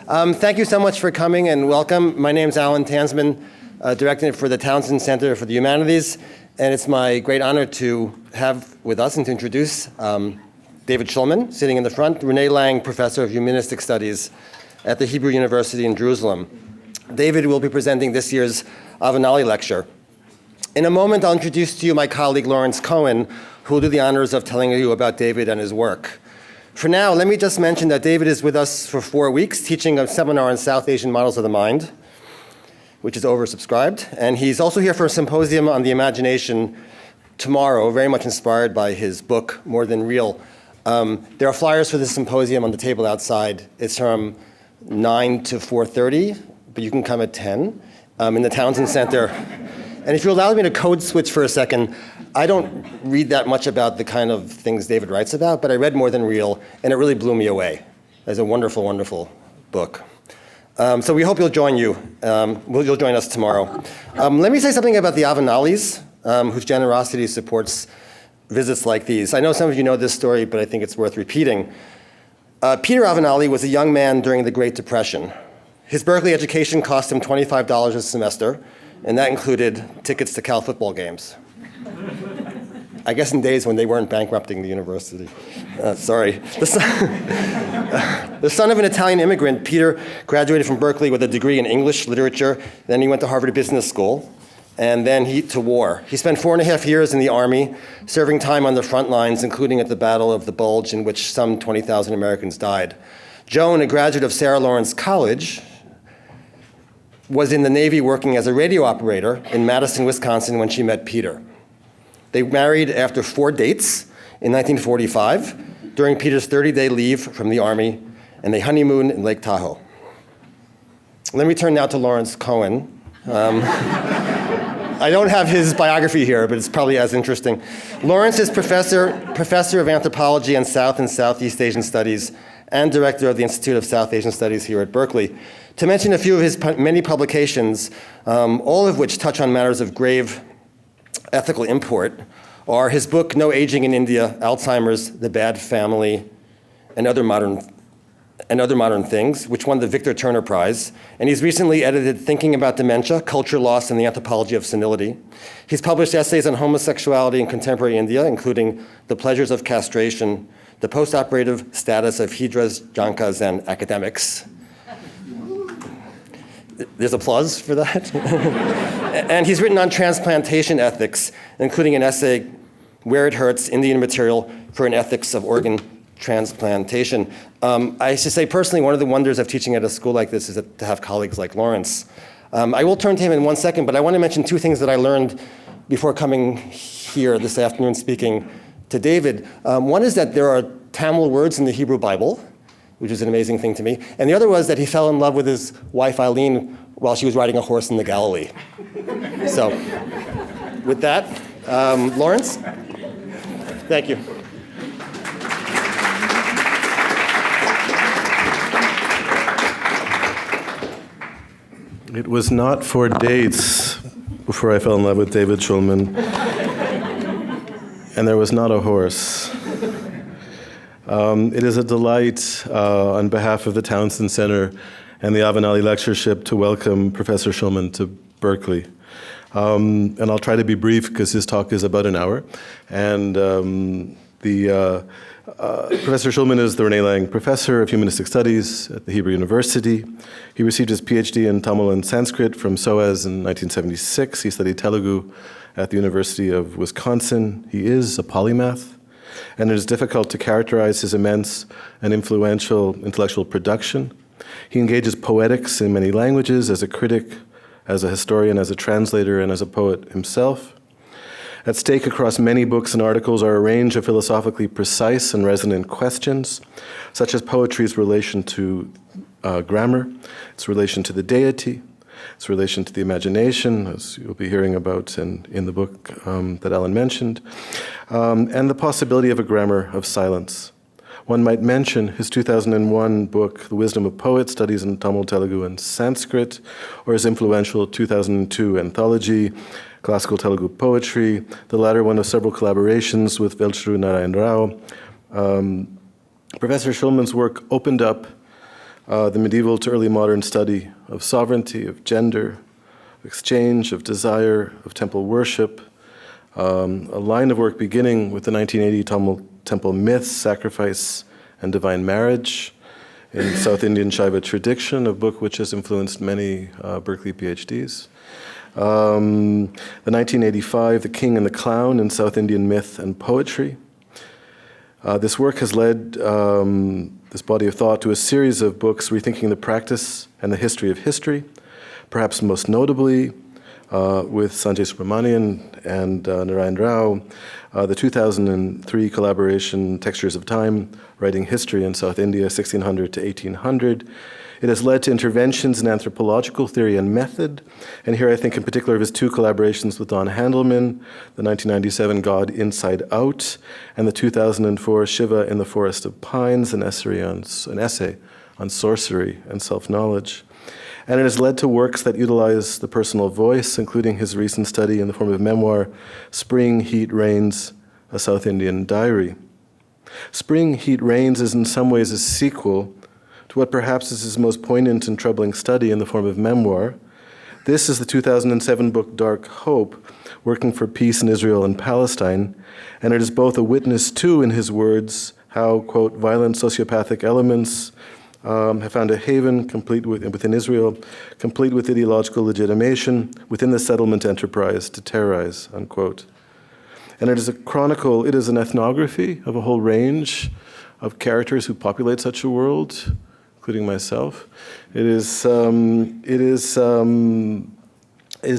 Thank you so much for coming and welcome. My name is Alan Tansman, director for the Townsend Center for the Humanities, and it's my great honor to have with us and to introduce David Shulman, sitting in the front, Renee Lang, Professor of Humanistic Studies at the Hebrew University in Jerusalem. David will be presenting this year's Avanali lecture. In a moment, I'll introduce to you my colleague Lawrence Cohen, who will do the honors of telling you about David and his work. For now, let me just mention that David is with us for 4 weeks, teaching a seminar on South Asian models of the mind, which is oversubscribed. And he's also here for a symposium on the imagination tomorrow, very much inspired by his book, More Than Real. There are flyers for this symposium on the table outside. It's from 9 to 4:30, but you can come at 10 in the Townsend Center. And if you allow me to code switch for a second, I don't read that much about the kind of things David writes about, but I read More Than Real, and it really blew me away. It's a wonderful, wonderful book. So we hope you'll join you'll join us tomorrow. Let me say something about the Avanalis, whose generosity supports visits like these. I know some of you know this story, but I think it's worth repeating. Peter Avanali was a young man during the Great Depression. His Berkeley education cost him $25 a semester, and that included tickets to Cal football games. I guess in days when they weren't bankrupting the university. Sorry. The son of an Italian immigrant, Peter graduated from Berkeley with a degree in English literature. Then he went to Harvard Business School, and then to war. He spent 4.5 years in the Army, serving time on the front lines, including at the Battle of the Bulge, in which some 20,000 Americans died. Joan, a graduate of Sarah Lawrence College, was in the Navy working as a radio operator in Madison, Wisconsin when she met Peter. They married after 4 dates in 1945 during Peter's 30-day leave from the Army, and they honeymooned in Lake Tahoe. Let me turn now to Lawrence Cohen. I don't have his biography here, but it's probably as interesting. Lawrence is professor of anthropology and South and Southeast Asian studies and director of the Institute of South Asian Studies here at Berkeley. To mention a few of his many publications, all of which touch on matters of grave ethical import, are his book, No Aging in India, Alzheimer's, The Bad Family, and Other Modern Things, which won the Victor Turner Prize. And he's recently edited Thinking About Dementia, Culture Loss and the Anthropology of Senility. He's published essays on homosexuality in contemporary India, including The Pleasures of Castration, The Post-Operative Status of Hijras, Jankas, and Academics. There's applause for that. And he's written on transplantation ethics, including an essay, Where It Hurts, Indian Material for an Ethics of Organ Transplantation. I should say personally, one of the wonders of teaching at a school like this is to have colleagues like Lawrence. I will turn to him in 1 second, but I want to mention 2 things that I learned before coming here this afternoon speaking to David. One is that there are Tamil words in the Hebrew Bible, which is an amazing thing to me. And the other was that he fell in love with his wife Eileen while she was riding a horse in the Galilee. So with that, Lawrence, thank you. It was not 4 dates before I fell in love with David Shulman, and there was not a horse. It is a delight on behalf of the Townsend Center and the Avanali Lectureship to welcome Professor Shulman to Berkeley. And I'll try to be brief because his talk is about an hour. And Professor Shulman is the Renee Lang Professor of Humanistic Studies at the Hebrew University. He received his PhD in Tamil and Sanskrit from SOAS in 1976. He studied Telugu at the University of Wisconsin. He is a polymath, and it is difficult to characterize his immense and influential intellectual production. He engages poetics in many languages as a critic, as a historian, as a translator, and as a poet himself. At stake across many books and articles are a range of philosophically precise and resonant questions, such as poetry's relation to grammar, its relation to the deity, its relation to the imagination, as you'll be hearing about in the book that Alan mentioned, and the possibility of a grammar of silence. One might mention his 2001 book, The Wisdom of Poets, Studies in Tamil, Telugu, and Sanskrit, or his influential 2002 anthology, Classical Telugu Poetry, the latter one of several collaborations with Velshru Narayan Rao. Professor Shulman's work opened up the medieval to early modern study of sovereignty, of gender, of exchange, of desire, of temple worship, a line of work beginning with the 1980 temple myths, sacrifice, and divine marriage in South Indian Shaiva tradition, a book which has influenced many Berkeley PhDs. The 1985, The King and the Clown in South Indian Myth and Poetry. This work has led this body of thought to a series of books rethinking the practice and the history of history, perhaps most notably with Sanjay Subramanian and Narayan Rao, the 2003 collaboration Textures of Time, Writing History in South India, 1600 to 1800. It has led to interventions in anthropological theory and method, and here I think in particular of his two collaborations with Don Handelman, the 1997 God Inside Out, and the 2004 Shiva in the Forest of Pines, an essay on sorcery and self-knowledge. And it has led to works that utilize the personal voice, including his recent study in the form of memoir, Spring Heat Rains, a South Indian Diary. Spring Heat Rains is in some ways a sequel to what perhaps is his most poignant and troubling study in the form of memoir. This is the 2007 book Dark Hope, Working for Peace in Israel and Palestine, and it is both a witness to, in his words, how, quote, violent sociopathic elements have found a haven within Israel, complete with ideological legitimation within the settlement enterprise to terrorize, unquote. And it is an ethnography of a whole range of characters who populate such a world, including myself. It is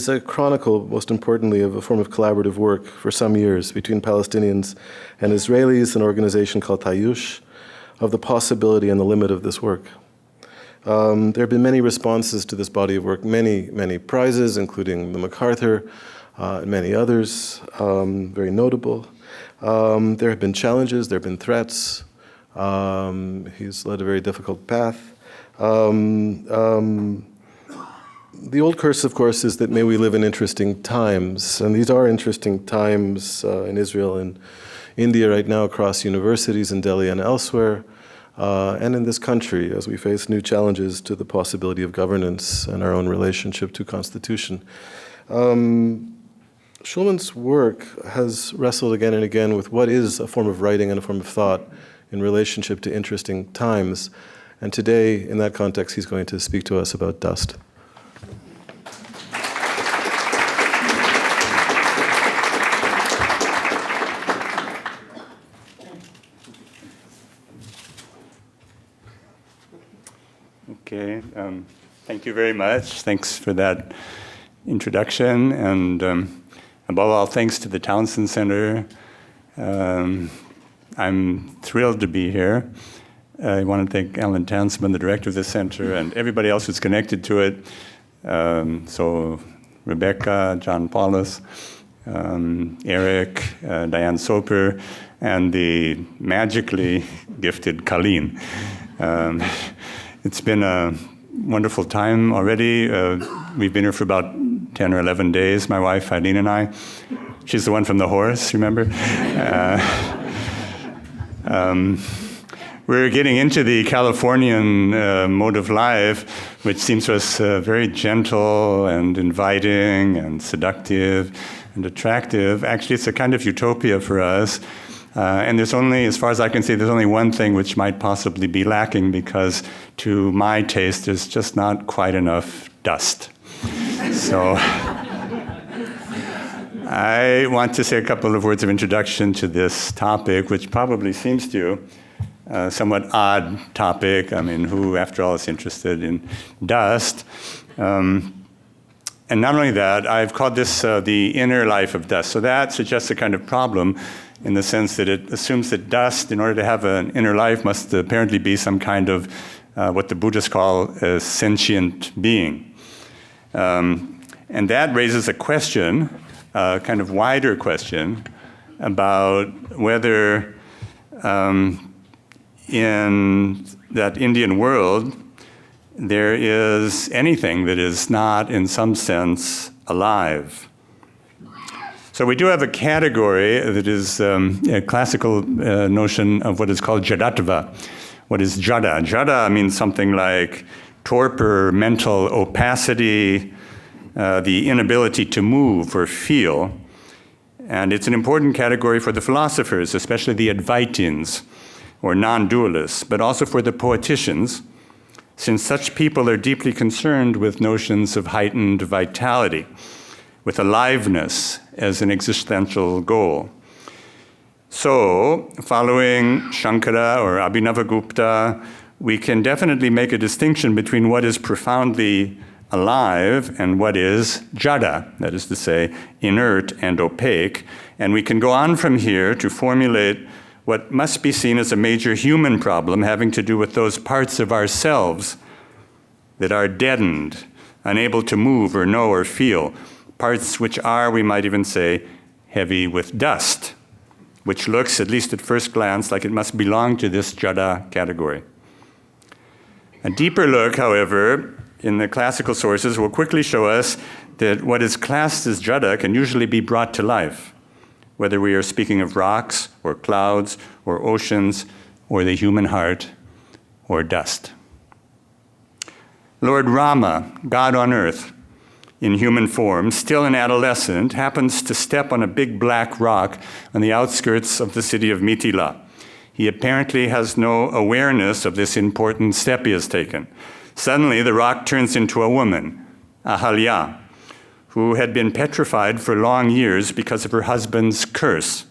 a chronicle, most importantly, of a form of collaborative work for some years between Palestinians and Israelis, an organization called Tayush, of the possibility and the limit of this work. There have been many responses to this body of work, many prizes, including the MacArthur and many others, very notable. There have been challenges, there have been threats. He's led a very difficult path. The old curse, of course, is that may we live in interesting times, and these are interesting times in Israel and India right now, across universities in Delhi and elsewhere, and in this country as we face new challenges to the possibility of governance and our own relationship to constitution. Shulman's work has wrestled again and again with what is a form of writing and a form of thought in relationship to interesting times. And today, in that context, he's going to speak to us about dust. Okay, thank you very much. Thanks for that introduction, and above all, thanks to the Townsend Center. I'm thrilled to be here. I want to thank Alan Tansman, the director of the center, and everybody else who's connected to it. So Rebecca, John Paulus, Eric, Diane Soper, and the magically gifted Colleen. It's been a wonderful time already. We've been here for about 10 or 11 days, my wife, Eileen, and I. She's the one from the horse, remember? We're getting into the Californian mode of life, which seems to us very gentle and inviting and seductive and attractive. Actually, it's a kind of utopia for us. And there's only, as far as I can see, there's only one thing which might possibly be lacking, because to my taste, there's just not quite enough dust. So I want to say a couple of words of introduction to this topic, which probably seems to you somewhat odd topic. I mean, who, after all, is interested in dust? And not only that, I've called this the inner life of dust. So that suggests a kind of problem in the sense that it assumes that dust, in order to have an inner life, must apparently be some kind of what the Buddhists call a sentient being. And that raises a question, a kind of wider question, about whether in that Indian world there is anything that is not, in some sense, alive. So we do have a category that is a classical notion of what is called jadatva, What is jada? Jada means something like torpor, mental opacity, the inability to move or feel. And it's an important category for the philosophers, especially the Advaitins, or non-dualists, but also for the poeticians, since such people are deeply concerned with notions of heightened vitality, with aliveness as an existential goal. So, following Shankara or Abhinavagupta, we can definitely make a distinction between what is profoundly alive and what is jada, that is to say, inert and opaque. And we can go on from here to formulate what must be seen as a major human problem having to do with those parts of ourselves that are deadened, unable to move or know or feel, parts which are, we might even say, heavy with dust, which looks, at least at first glance, like it must belong to this jada category. A deeper look, however, in the classical sources will quickly show us that what is classed as jada can usually be brought to life, whether we are speaking of rocks or clouds or oceans or the human heart or dust. Lord Rama, God on earth, in human form, still an adolescent, happens to step on a big black rock on the outskirts of the city of Mithila. He apparently has no awareness of this important step he has taken. Suddenly, the rock turns into a woman, Ahalya, who had been petrified for long years because of her husband's curse.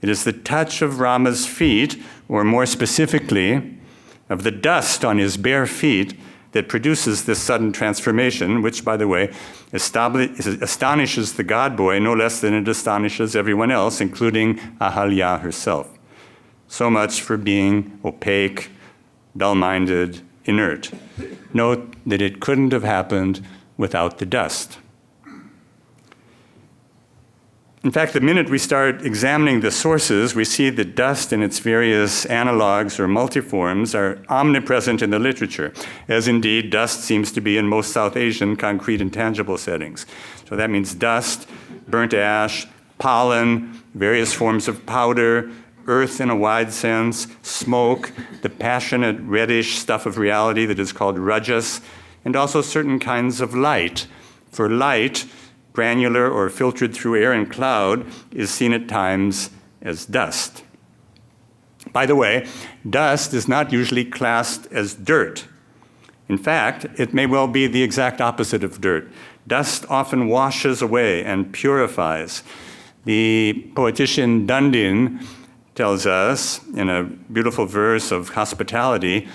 It is the touch of Rama's feet, or more specifically, of the dust on his bare feet, that produces this sudden transformation, which, by the way, astonishes the God boy no less than it astonishes everyone else, including Ahalya herself. So much for being opaque, dull-minded, inert. Note that it couldn't have happened without the dust. In fact, the minute we start examining the sources, we see that dust and its various analogues or multiforms are omnipresent in the literature, as indeed dust seems to be in most South Asian concrete and tangible settings. So that means dust, burnt ash, pollen, various forms of powder, earth in a wide sense, smoke, the passionate reddish stuff of reality that is called rajas, and also certain kinds of light. For light, granular or filtered through air and cloud, is seen at times as dust. By the way, dust is not usually classed as dirt. In fact, it may well be the exact opposite of dirt. Dust often washes away and purifies. The poetician Dandin tells us in a beautiful verse of hospitality,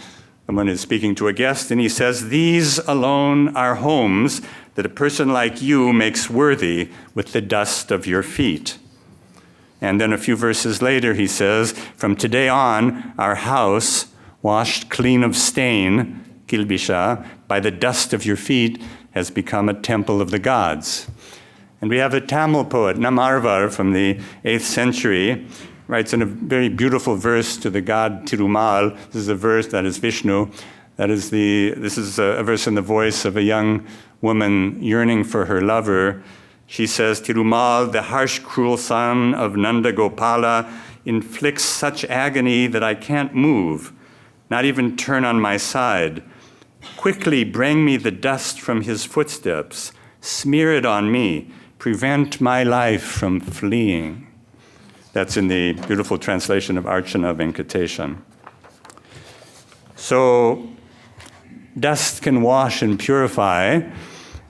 someone is speaking to a guest, and he says, "These alone are homes that a person like you makes worthy with the dust of your feet." And then a few verses later he says, "From today on, our house, washed clean of stain, kilbisha, by the dust of your feet, has become a temple of the gods." And we have a Tamil poet, Namarvar, from the 8th century, writes in a very beautiful verse to the god Tirumal. This is a verse that is Vishnu. This is a verse in the voice of a young woman yearning for her lover. She says, "Tirumal, the harsh, cruel son of Nanda Gopala, inflicts such agony that I can't move, not even turn on my side. Quickly bring me the dust from his footsteps. Smear it on me. Prevent my life from fleeing." That's in the beautiful translation of Archana Venkateshan. So dust can wash and purify,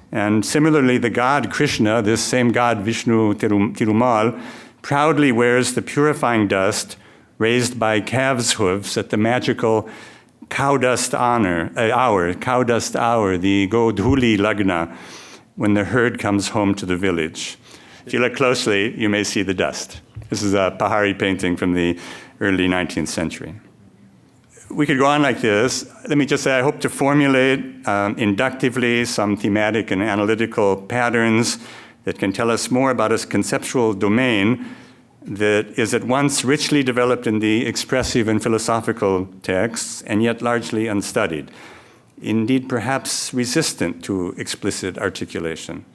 and similarly the god Krishna, this same god Vishnu Tirumal, proudly wears the purifying dust raised by calves' hooves at the magical cow dust hour, the Godhuli Lagna, when the herd comes home to the village. If you look closely, you may see the dust. This is a Pahari painting from the early 19th century. We could go on like this. Let me just say, I hope to formulate inductively some thematic and analytical patterns that can tell us more about a conceptual domain that is at once richly developed in the expressive and philosophical texts, and yet largely unstudied. Indeed, perhaps resistant to explicit articulation.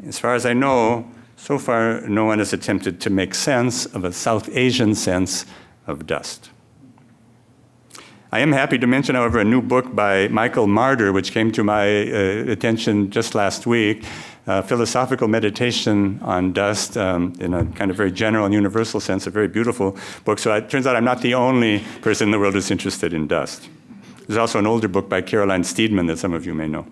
As far as I know, so far, no one has attempted to make sense of a South Asian sense of dust. I am happy to mention, however, a new book by Michael Marder, which came to my attention just last week, Philosophical Meditation on Dust, in a kind of very general and universal sense, a very beautiful book. So it turns out I'm not the only person in the world who's interested in dust. There's also an older book by Caroline Steedman that some of you may know.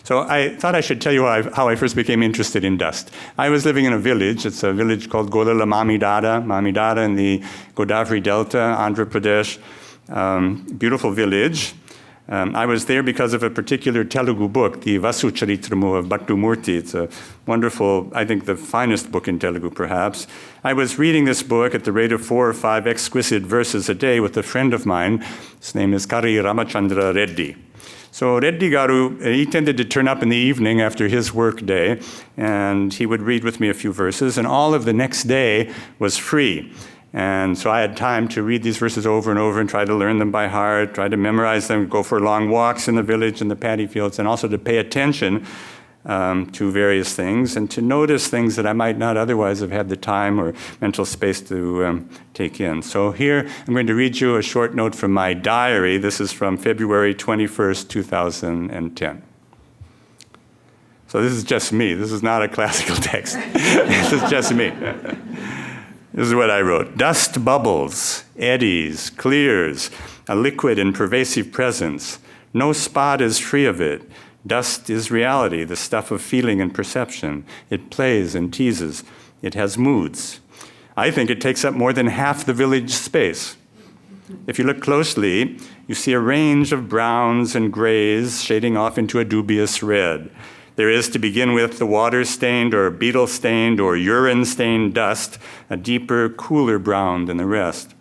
So I thought I should tell you how I first became interested in dust. I was living in a village. It's a village called Golala Mamidada in the Godavari Delta, Andhra Pradesh. Beautiful village. I was there because of a particular Telugu book, the Vasu Charitramu of Bhattu Murti. It's a wonderful, I think the finest book in Telugu perhaps. I was reading this book at the rate of 4 or 5 exquisite verses a day with a friend of mine. His name is Kari Ramachandra Reddy. So Reddy Garu, he tended to turn up in the evening after his work day, and he would read with me a few verses, and all of the next day was free. And so I had time to read these verses over and over and try to learn them by heart, try to memorize them, go for long walks in the village and the paddy fields, and also to pay attention to various things and to notice things that I might not otherwise have had the time or mental space to take in. So here I'm going to read you a short note from my diary. This is from February 21st, 2010. So this is just me. This is not a classical text. This is just me. This is what I wrote. Dust bubbles, eddies, clears, a liquid and pervasive presence. No spot is free of it. Dust is reality, the stuff of feeling and perception. It plays and teases. It has moods. I think it takes up more than half the village space. If you look closely, you see a range of browns and grays shading off into a dubious red. There is, to begin with, the water-stained or beetle-stained or urine-stained dust, a deeper, cooler brown than the rest.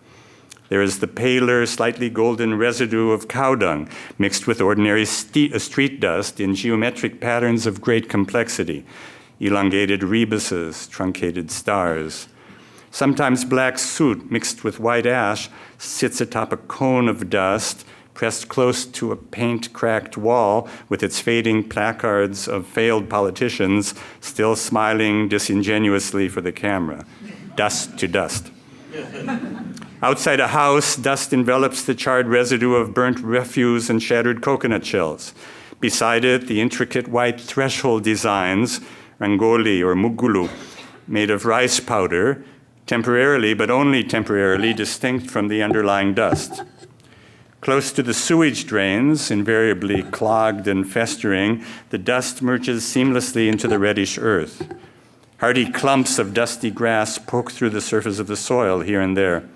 There is the paler, slightly golden residue of cow dung mixed with ordinary street dust in geometric patterns of great complexity, elongated rebuses, truncated stars. Sometimes black soot mixed with white ash sits atop a cone of dust, pressed close to a paint-cracked wall with its fading placards of failed politicians still smiling disingenuously for the camera. Dust to dust. Outside a house, dust envelops the charred residue of burnt refuse and shattered coconut shells. Beside it, the intricate white threshold designs, rangoli or mugulu, made of rice powder, temporarily, but only temporarily, distinct from the underlying dust. Close to the sewage drains, invariably clogged and festering, the dust merges seamlessly into the reddish earth. Hardy clumps of dusty grass poke through the surface of the soil here and there.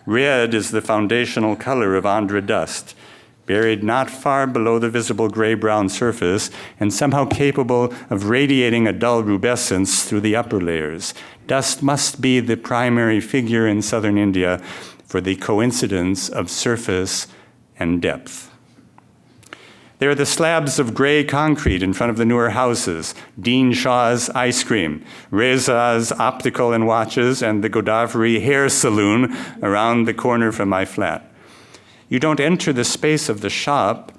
Red is the foundational color of Andhra dust, buried not far below the visible gray-brown surface and somehow capable of radiating a dull rubescence through the upper layers. Dust must be the primary figure in southern India for the coincidence of surface and depth. There are the slabs of gray concrete in front of the newer houses, Dean Shaw's ice cream, Reza's optical and watches, and the Godavari hair saloon around the corner from my flat. You don't enter the space of the shop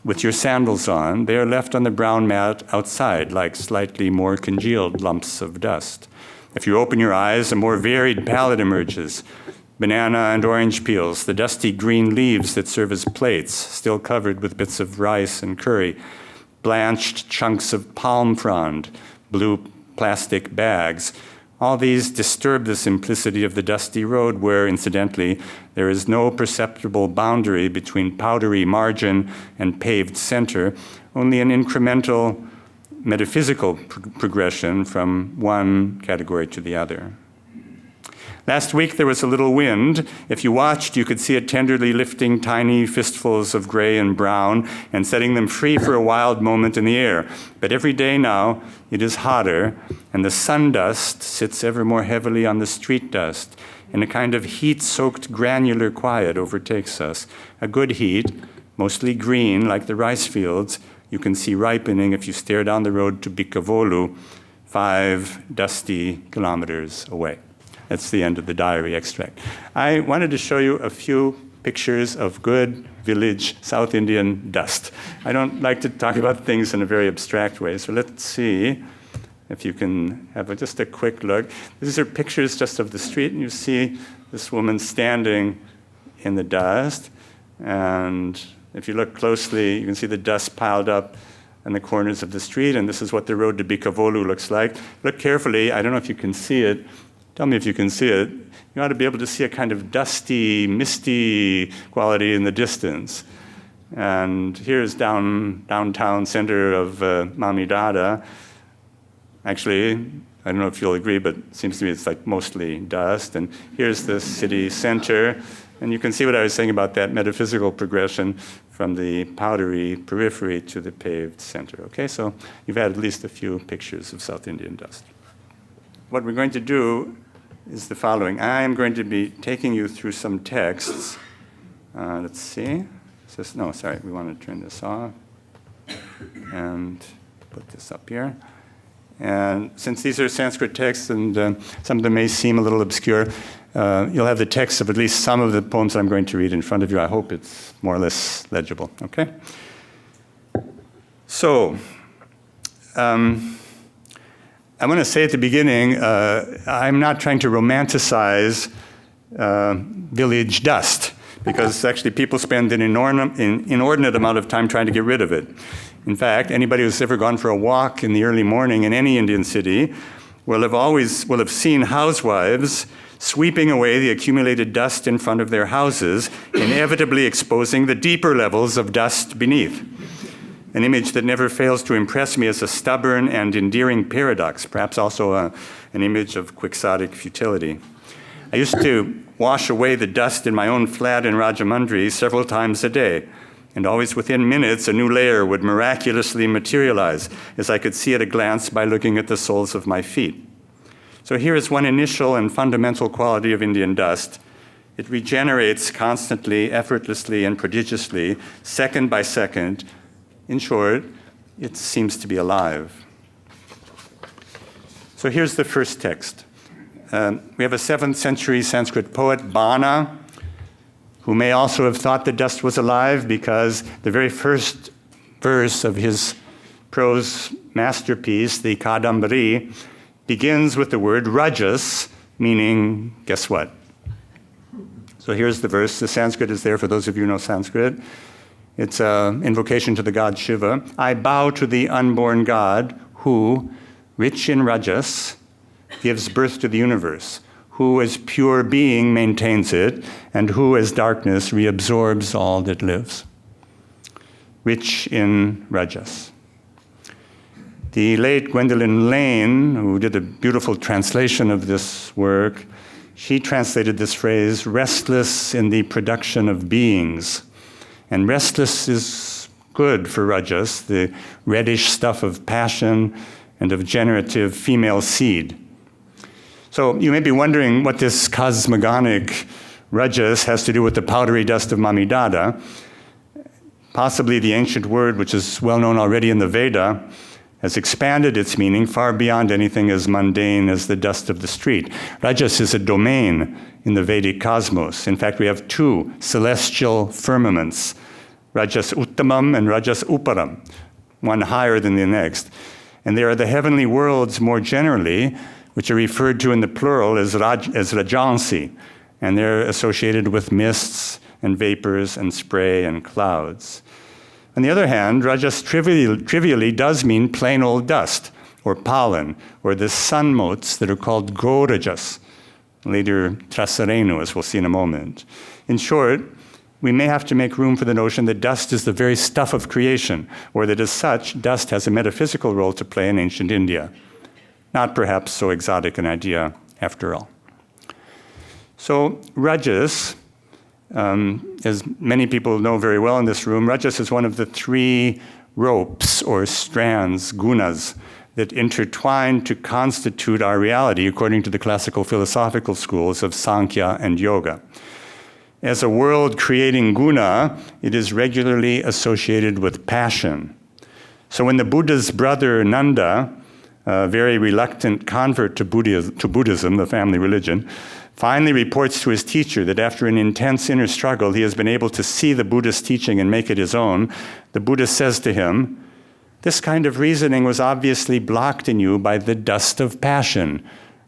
with your sandals on. They are left on the brown mat outside, like slightly more congealed lumps of dust. If you open your eyes, a more varied palette emerges. Banana and orange peels, the dusty green leaves that serve as plates, still covered with bits of rice and curry, blanched chunks of palm frond, blue plastic bags. All these disturb the simplicity of the dusty road where, incidentally, there is no perceptible boundary between powdery margin and paved center, only an incremental metaphysical progression from one category to the other. Last week there was a little wind. If you watched, you could see it tenderly lifting tiny fistfuls of gray and brown and setting them free for a wild moment in the air. But every day now it is hotter, and the sun dust sits ever more heavily on the street dust, and a kind of heat-soaked granular quiet overtakes us. A good heat, mostly green like the rice fields, you can see ripening if you stare down the road to Bikavolu, 5 dusty kilometers away. That's the end of the diary extract. I wanted to show you a few pictures of good village South Indian dust. I don't like to talk about things in a very abstract way, so let's see if you can have just a quick look. These are pictures just of the street, and you see this woman standing in the dust, And if you look closely, you can see the dust piled up in the corners of the street, and this is what the road to Bikavolu looks like. Look carefully. I don't know if you can see it. Tell me if you can see it. You ought to be able to see a kind of dusty, misty quality in the distance. And here's downtown center of Mamidada. Actually, I don't know if you'll agree, but it seems to me it's like mostly dust. And here's the city center. And you can see what I was saying about that metaphysical progression from the powdery periphery to the paved center. Okay, so you've had at least a few pictures of South Indian dust. What we're going to do is the following. I am going to be taking you through some texts. Let's see. No, sorry, we want to turn this off and put this up here. And since these are Sanskrit texts and some of them may seem a little obscure, you'll have the text of at least some of the poems I'm going to read in front of you. I hope it's more or less legible, okay? So, I want to say at the beginning, I'm not trying to romanticize village dust, because actually people spend an inordinate amount of time trying to get rid of it. In fact, anybody who's ever gone for a walk in the early morning in any Indian city will have seen housewives sweeping away the accumulated dust in front of their houses, inevitably exposing the deeper levels of dust beneath. An image that never fails to impress me as a stubborn and endearing paradox, perhaps also an image of quixotic futility. I used to wash away the dust in my own flat in Rajamundry several times a day, and always within minutes a new layer would miraculously materialize, as I could see at a glance by looking at the soles of my feet. So here is one initial and fundamental quality of Indian dust. It regenerates constantly, effortlessly, and prodigiously, second by second. In short, it seems to be alive. So here's the first text. We have a 7th century Sanskrit poet, Bana, who may also have thought the dust was alive because the very first verse of his prose masterpiece, the Kadambari, begins with the word rajas, meaning, guess what? So here's the verse. The Sanskrit is there for those of you who know Sanskrit. It's an invocation to the god Shiva. I bow to the unborn God who, rich in rajas, gives birth to the universe, who as pure being maintains it, and who as darkness reabsorbs all that lives. Rich in rajas. The late Gwendolyn Lane, who did a beautiful translation of this work, she translated this phrase, restless in the production of beings. And restless is good for rajas, the reddish stuff of passion and of generative female seed. So you may be wondering what this cosmogonic rajas has to do with the powdery dust of Mamidada. Possibly the ancient word, which is well known already in the Veda, has expanded its meaning far beyond anything as mundane as the dust of the street. Rajas is a domain in the Vedic cosmos. In fact, we have 2 celestial firmaments, Rajas Uttamam and Rajas Uparam, one higher than the next. And they are the heavenly worlds more generally, which are referred to in the plural as Rajansi, and they're associated with mists and vapors and spray and clouds. On the other hand, rajas trivially does mean plain old dust, or pollen, or the sun motes that are called go-rajas, later trasarenu, as we'll see in a moment. In short, we may have to make room for the notion that dust is the very stuff of creation, or that as such, dust has a metaphysical role to play in ancient India. Not perhaps so exotic an idea after all. So rajas, as many people know very well in this room, rajas is one of the 3 ropes or strands, gunas, that intertwine to constitute our reality according to the classical philosophical schools of Sankhya and Yoga. As a world-creating guna, it is regularly associated with passion. So when the Buddha's brother Nanda, a very reluctant convert to Buddhism, the family religion, finally reports to his teacher that after an intense inner struggle, he has been able to see the Buddha's teaching and make it his own, the Buddha says to him, "This kind of reasoning was obviously blocked in you by the dust of passion,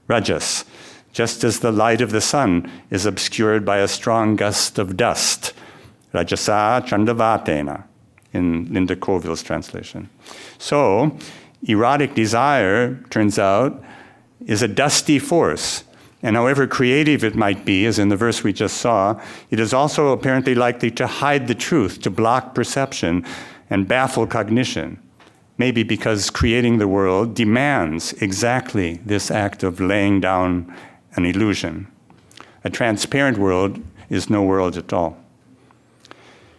rajas, just as the light of the sun is obscured by a strong gust of dust, rajasa chandavatena, in Linda Colville's translation. So, erotic desire, turns out, is a dusty force. And however creative it might be, as in the verse we just saw, it is also apparently likely to hide the truth, to block perception, and baffle cognition. Maybe because creating the world demands exactly this act of laying down an illusion. A transparent world is no world at all.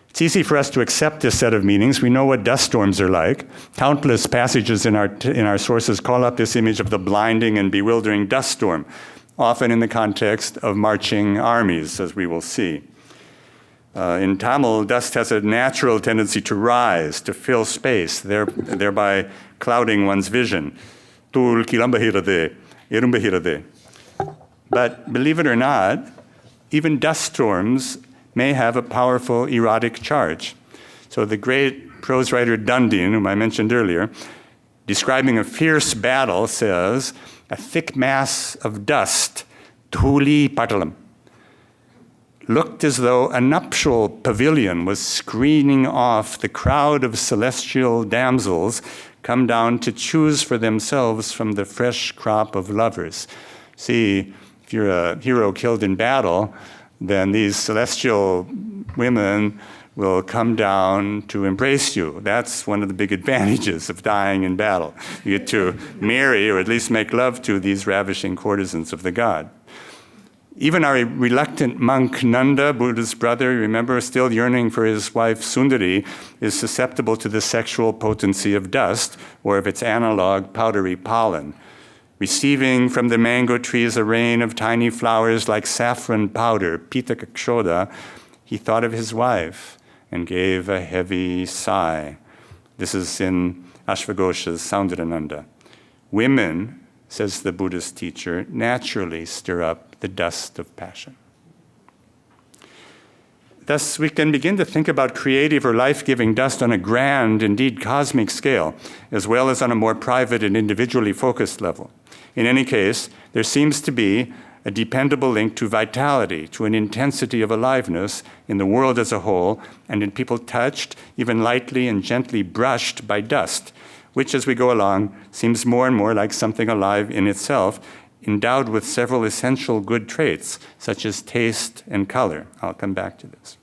It's easy for us to accept this set of meanings. We know what dust storms are like. Countless passages in our sources call up this image of the blinding and bewildering dust storm, often in the context of marching armies, as we will see. In Tamil, dust has a natural tendency to rise, to fill space, thereby clouding one's vision. But believe it or not, even dust storms may have a powerful erotic charge. So the great prose writer Dundin, whom I mentioned earlier, describing a fierce battle, says, "A thick mass of dust, dhuli patalam, looked as though a nuptial pavilion was screening off the crowd of celestial damsels come down to choose for themselves from the fresh crop of lovers." See, if you're a hero killed in battle, then these celestial women will come down to embrace you. That's one of the big advantages of dying in battle. You get to marry, or at least make love to, these ravishing courtesans of the god. Even our reluctant monk Nanda, Buddha's brother, remember, still yearning for his wife Sundari, is susceptible to the sexual potency of dust, or of its analog, powdery pollen. Receiving from the mango trees a rain of tiny flowers like saffron powder, pitakakshoda, he thought of his wife and gave a heavy sigh. This is in Ashvaghosha's Soundarananda. Women, says the Buddhist teacher, naturally stir up the dust of passion. Thus, we can begin to think about creative or life-giving dust on a grand, indeed cosmic scale, as well as on a more private and individually focused level. In any case, there seems to be a dependable link to vitality, to an intensity of aliveness in the world as a whole, and in people touched, even lightly and gently brushed by dust, which, as we go along, seems more and more like something alive in itself, endowed with several essential good traits, such as taste and color. I'll come back to this.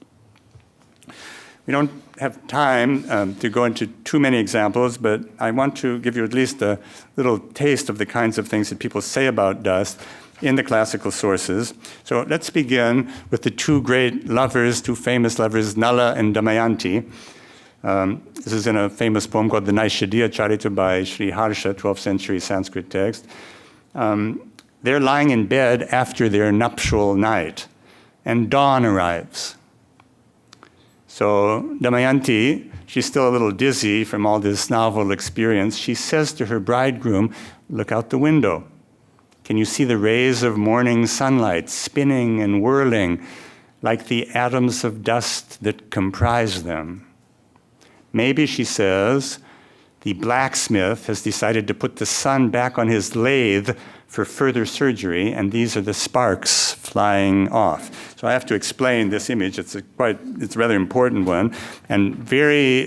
We don't have time to go into too many examples, but I want to give you at least a little taste of the kinds of things that people say about dust in the classical sources. So let's begin with the two great lovers, two famous lovers, Nala and Damayanti. This is in a famous poem called the Naishadhiya Charita by Sri Harsha, 12th century Sanskrit text. They're lying in bed after their nuptial night, and dawn arrives. So Damayanti, she's still a little dizzy from all this novel experience. She says to her bridegroom, "Look out the window. Can you see the rays of morning sunlight spinning and whirling like the atoms of dust that comprise them?" Maybe, she says, the blacksmith has decided to put the sun back on his lathe for further surgery, and these are the sparks flying off. So I have to explain this image. It's a rather important one, and very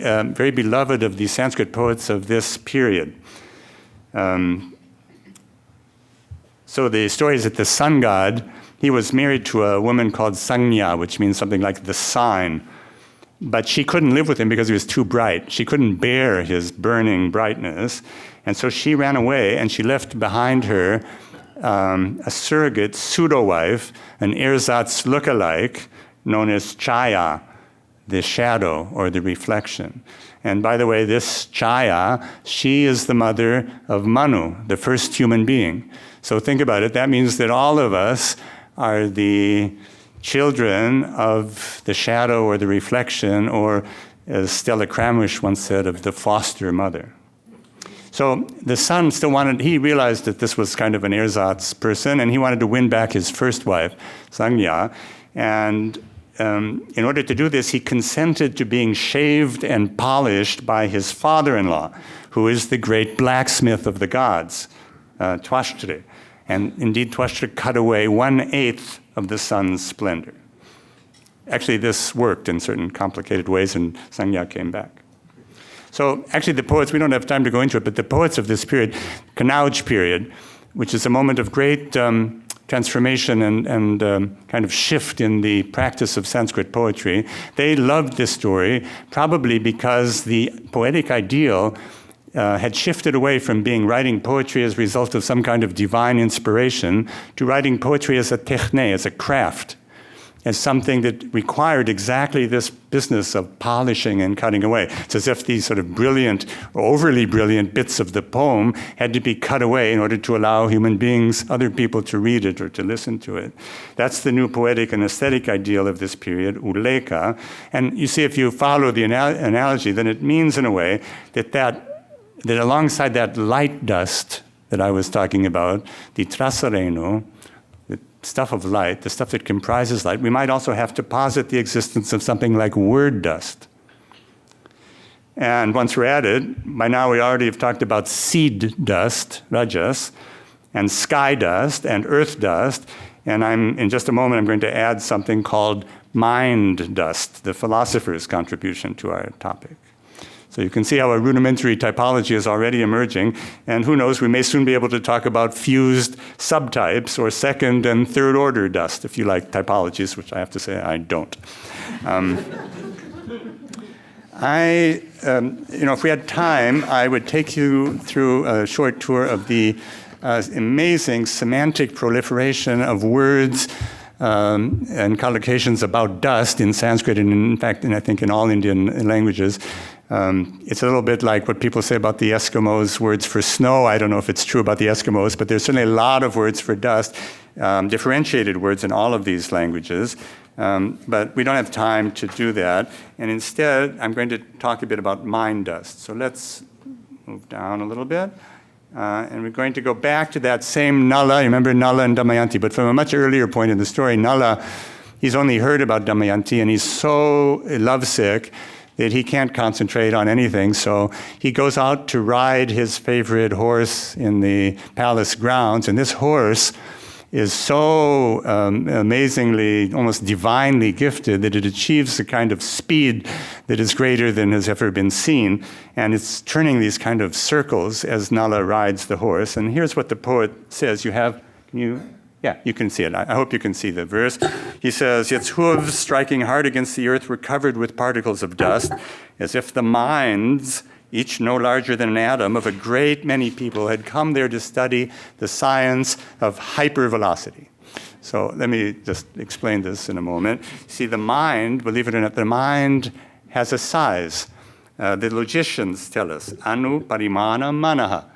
beloved of the Sanskrit poets of this period. So the story is that the sun god, he was married to a woman called Sangnya, which means something like the sign. But she couldn't live with him because he was too bright. She couldn't bear his burning brightness. And so she ran away, and she left behind her a surrogate pseudo-wife, an ersatz look-alike, known as Chaya, the shadow or the reflection. And by the way, this Chaya, she is the mother of Manu, the first human being. So think about it. That means that all of us are the children of the shadow or the reflection, or as Stella Kramrisch once said, of the foster mother. So the son still he realized that this was kind of an ersatz person, and he wanted to win back his first wife, Sangnya. And in order to do this, he consented to being shaved and polished by his father-in-law, who is the great blacksmith of the gods, Twashtre. And indeed, Twashtre cut away 1/8 of the sun's splendor. actually this worked in certain complicated ways, and Sangya came back. So actually the poets, we don't have time to go into it, but the poets of this period, Kanauj period, which is a moment of great transformation and kind of shift in the practice of Sanskrit poetry, they loved this story probably because the poetic ideal had shifted away from writing poetry as a result of some kind of divine inspiration to writing poetry as a techne, as a craft, as something that required exactly this business of polishing and cutting away. It's as if these sort of brilliant or overly brilliant bits of the poem had to be cut away in order to allow human beings, other people, to read it or to listen to it. That's the new poetic and aesthetic ideal of this period, uleka. And you see, if you follow the analogy, then it means in a way that alongside that light dust that I was talking about, the trasareno, the stuff of light, the stuff that comprises light, we might also have to posit the existence of something like word dust. And once we're at it, by now we already have talked about seed dust, rajas, and sky dust, and earth dust, and in just a moment, I'm going to add something called mind dust, the philosopher's contribution to our topic. So you can see how a rudimentary typology is already emerging, and who knows, we may soon be able to talk about fused subtypes or second and third order dust, if you like typologies, which I have to say I don't. If we had time, I would take you through a short tour of the amazing semantic proliferation of words and collocations about dust in Sanskrit, and in fact, I think in all Indian languages. It's a little bit like what people say about the Eskimos' words for snow. I don't know if it's true about the Eskimos, but there's certainly a lot of words for dust, differentiated words in all of these languages. But we don't have time to do that. And instead, I'm going to talk a bit about mind dust. So let's move down a little bit. And we're going to go back to that same Nala. You remember Nala and Damayanti, but from a much earlier point in the story, Nala, he's only heard about Damayanti, and he's so lovesick that he can't concentrate on anything, so he goes out to ride his favorite horse in the palace grounds, and this horse is so amazingly, almost divinely gifted that it achieves a kind of speed that is greater than has ever been seen, and it's turning these kind of circles as Nala rides the horse. And here's what the poet says. Yeah, you can see it. I hope you can see the verse. He says, its hooves striking hard against the earth were covered with particles of dust, as if the minds, each no larger than an atom, of a great many people had come there to study the science of hypervelocity. So let me just explain this in a moment. See, the mind, believe it or not, the mind has a size. The logicians tell us, anu parimana manaha.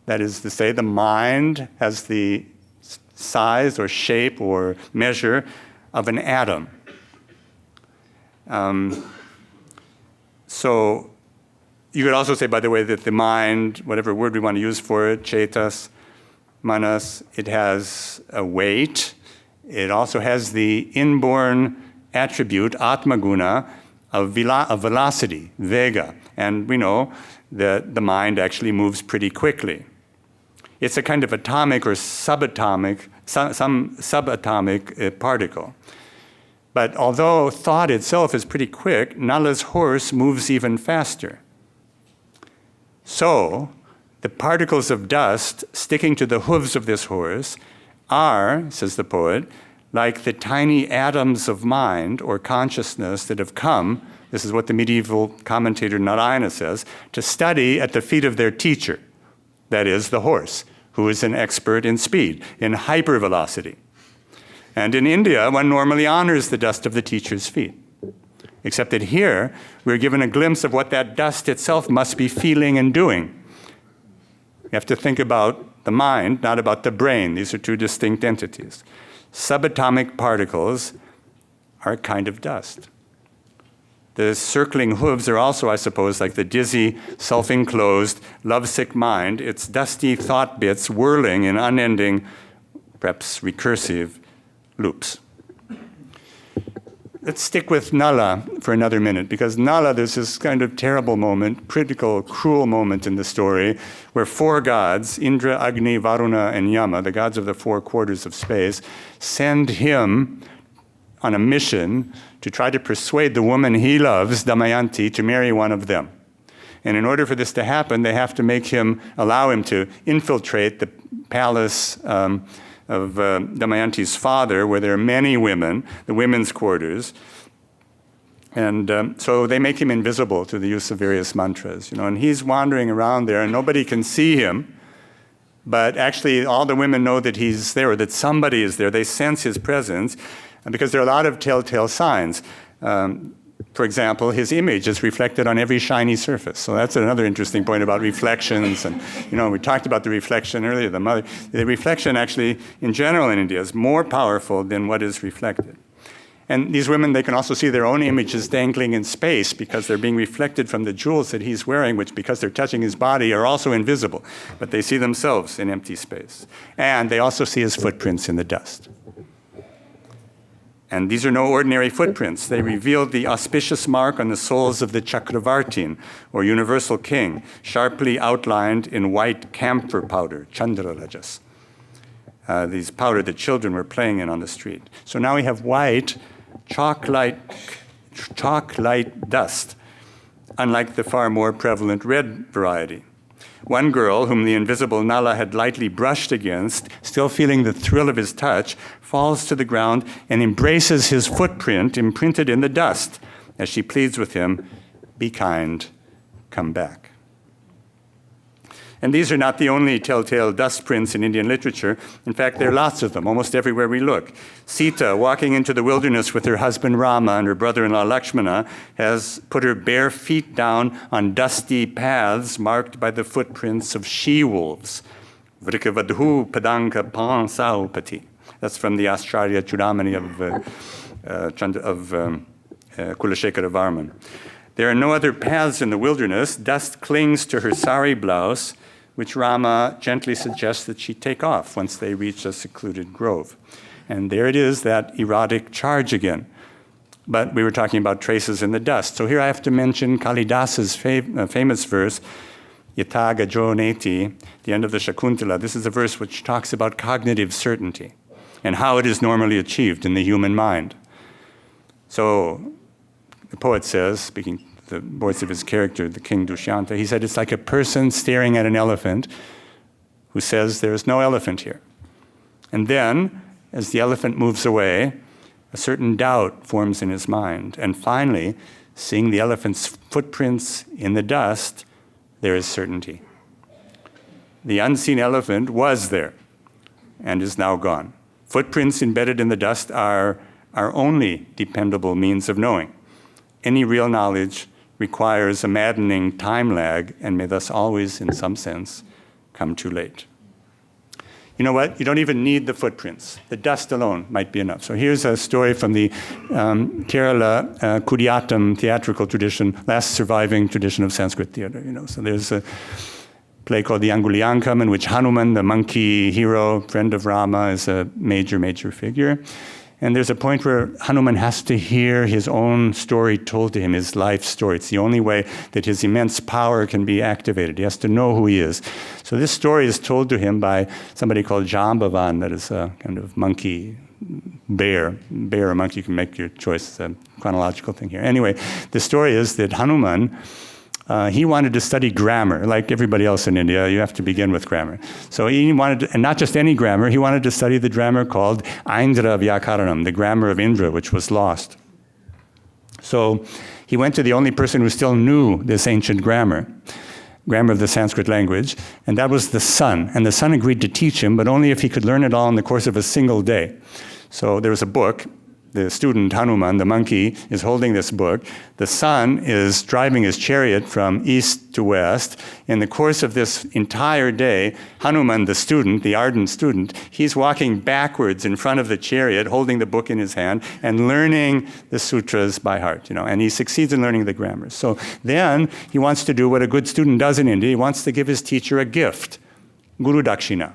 That is to say, the mind has the size or shape or measure of an atom. So you could also say, by the way, that the mind, whatever word we want to use for it, chetas, manas, it has a weight. It also has the inborn attribute, atmaguna, of velocity, vega. And we know that the mind actually moves pretty quickly. It's a kind of atomic or subatomic, some subatomic particle. But although thought itself is pretty quick, Nala's horse moves even faster. So the particles of dust sticking to the hooves of this horse are, says the poet, like the tiny atoms of mind or consciousness that have come, this is what the medieval commentator Narayana says, to study at the feet of their teacher, that is, the horse, who is an expert in speed, in hypervelocity. And in India, one normally honors the dust of the teacher's feet. Except that here, we're given a glimpse of what that dust itself must be feeling and doing. You have to think about the mind, not about the brain. These are two distinct entities. Subatomic particles are a kind of dust. The circling hooves are also, I suppose, like the dizzy, self-enclosed, lovesick mind. It's dusty thought bits whirling in unending, perhaps recursive, loops. Let's stick with Nala for another minute, because Nala, there's this kind of terrible moment, critical, cruel moment in the story, where four gods, Indra, Agni, Varuna, and Yama, the gods of the four quarters of space, send him on a mission to try to persuade the woman he loves, Damayanti, to marry one of them. And in order for this to happen, they have to allow him to infiltrate the palace of Damayanti's father, where there are many women, the women's quarters. And so they make him invisible through the use of various mantras, and he's wandering around there and nobody can see him, but actually all the women know that he's there, or that somebody is there. They sense his presence because there are a lot of telltale signs. For example, his image is reflected on every shiny surface. So that's another interesting point about reflections. And, we talked about the reflection earlier, the reflection actually, in general in India, is more powerful than what is reflected. And these women, they can also see their own images dangling in space because they're being reflected from the jewels that he's wearing, which, because they're touching his body, are also invisible. But they see themselves in empty space. And they also see his footprints in the dust. And these are no ordinary footprints. They reveal the auspicious mark on the soles of the Chakravartin, or universal king, sharply outlined in white camphor powder, Chandrarajas. These powder that children were playing in on the street. So now we have white, chalk-like dust, unlike the far more prevalent red variety. One girl, whom the invisible Nala had lightly brushed against, still feeling the thrill of his touch, falls to the ground and embraces his footprint imprinted in the dust as she pleads with him, "Be kind, come back." And these are not the only telltale dust prints in Indian literature. In fact, there are lots of them, almost everywhere we look. Sita, walking into the wilderness with her husband Rama and her brother-in-law Lakshmana, has put her bare feet down on dusty paths marked by the footprints of she-wolves. Vrikavadhu padanka pansaupati. That's from the Ascharya Chudamani of Kulashekara Varman. There are no other paths in the wilderness. Dust clings to her sari blouse, which Rama gently suggests that she take off once they reach a secluded grove. And there it is, that erotic charge again. But we were talking about traces in the dust. So here I have to mention Kalidasa's famous verse, Yata gajo neti, the end of the Shakuntala. This is a verse which talks about cognitive certainty and how it is normally achieved in the human mind. So the poet says, speaking the voice of his character, the king Dushyanta, he said, it's like a person staring at an elephant who says, there is no elephant here. And then, as the elephant moves away, a certain doubt forms in his mind. And finally, seeing the elephant's footprints in the dust, there is certainty. The unseen elephant was there and is now gone. Footprints embedded in the dust are our only dependable means of knowing. Any real knowledge requires a maddening time lag and may thus always, in some sense, come too late. You know what? You don't even need the footprints. The dust alone might be enough. So here's a story from the Kerala Kudiyatam theatrical tradition, last surviving tradition of Sanskrit theater. So there's a play called the Angulyankam, in which Hanuman, the monkey hero, friend of Rama, is a major figure. And there's a point where Hanuman has to hear his own story told to him, his life story. It's the only way that his immense power can be activated. He has to know who he is. So this story is told to him by somebody called Jambavan, that is a kind of monkey, bear or monkey. You can make your choice. It's a chronological thing here. Anyway, the story is that Hanuman, he wanted to study grammar. Like everybody else in India, you have to begin with grammar. So he wanted to, and not just any grammar, he wanted to study the grammar called Indra Vyakaranam, the grammar of Indra, which was lost. So he went to the only person who still knew this ancient grammar of the Sanskrit language, and that was the sun. And the sun agreed to teach him, but only if he could learn it all in the course of a single day. So there was a book. The student, Hanuman, the monkey, is holding this book. The sun is driving his chariot from east to west. In the course of this entire day, Hanuman, the student, the ardent student, he's walking backwards in front of the chariot, holding the book in his hand, and learning the sutras by heart, and he succeeds in learning the grammar. So then he wants to do what a good student does in India. He wants to give his teacher a gift, Guru Dakshina.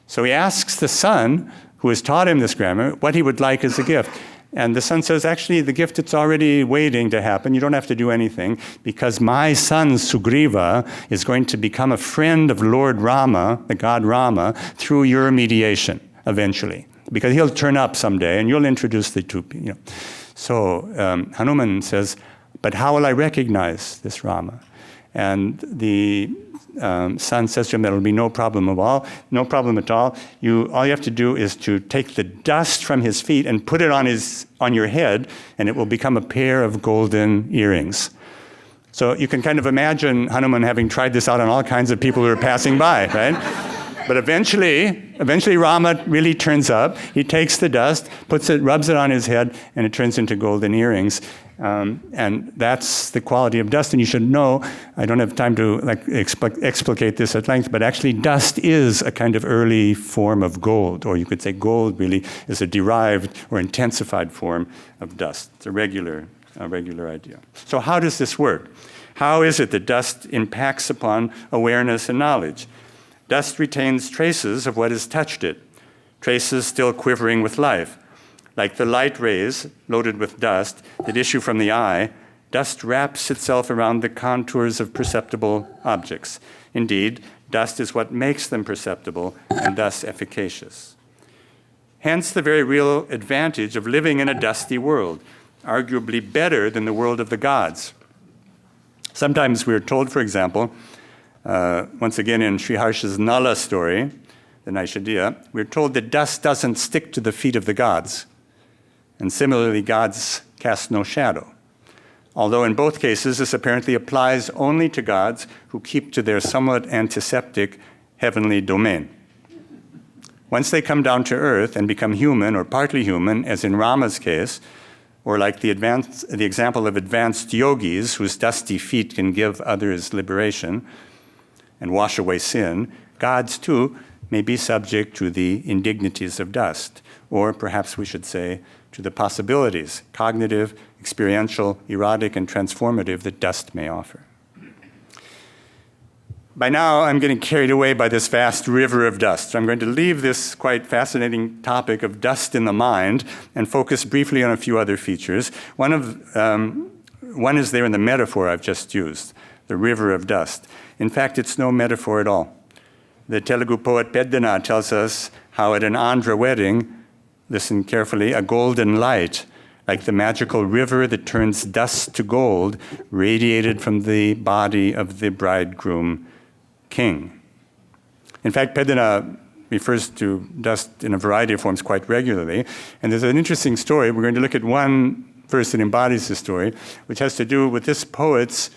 So he asks the sun, who has taught him this grammar, what he would like as a gift. And the son says, actually, the gift, it's already waiting to happen. You don't have to do anything, because my son Sugriva is going to become a friend of Lord Rama, the god Rama, through your mediation, eventually. because he'll turn up someday and you'll introduce the two. So Hanuman says, but how will I recognize this Rama? And the son says to him, there will be no problem at all. All you have to do is to take the dust from his feet and put it on your head, and it will become a pair of golden earrings. So you can kind of imagine Hanuman having tried this out on all kinds of people who are passing by, right? But eventually Rama really turns up. He takes the dust, rubs it on his head, and it turns into golden earrings. And that's the quality of dust. And you should know, I don't have time to explicate this at length, but actually dust is a kind of early form of gold, or you could say gold really is a derived or intensified form of dust. It's a regular idea. So how does this work? How is it that dust impacts upon awareness and knowledge? Dust retains traces of what has touched it, traces still quivering with life. Like the light rays loaded with dust that issue from the eye, dust wraps itself around the contours of perceptible objects. Indeed, dust is what makes them perceptible and thus efficacious. Hence the very real advantage of living in a dusty world, arguably better than the world of the gods. Sometimes we're told, for example, once again in Sri Harsha's Nala story, the Naishadhya, we're told that dust doesn't stick to the feet of the gods. And similarly, gods cast no shadow. Although in both cases, this apparently applies only to gods who keep to their somewhat antiseptic heavenly domain. Once they come down to earth and become human or partly human, as in Rama's case, or like the example of advanced yogis whose dusty feet can give others liberation and wash away sin, gods too may be subject to the indignities of dust, or perhaps we should say, to the possibilities, cognitive, experiential, erotic, and transformative that dust may offer. By now, I'm getting carried away by this vast river of dust. So I'm going to leave this quite fascinating topic of dust in the mind and focus briefly on a few other features. One is there in the metaphor I've just used, the river of dust. In fact, it's no metaphor at all. The Telugu poet Peddana tells us how at an Andhra wedding, listen carefully, a golden light, like the magical river that turns dust to gold, radiated from the body of the bridegroom king. In fact, Peddana refers to dust in a variety of forms quite regularly. And there's an interesting story. We're going to look at one verse that embodies the story, which has to do with this poet's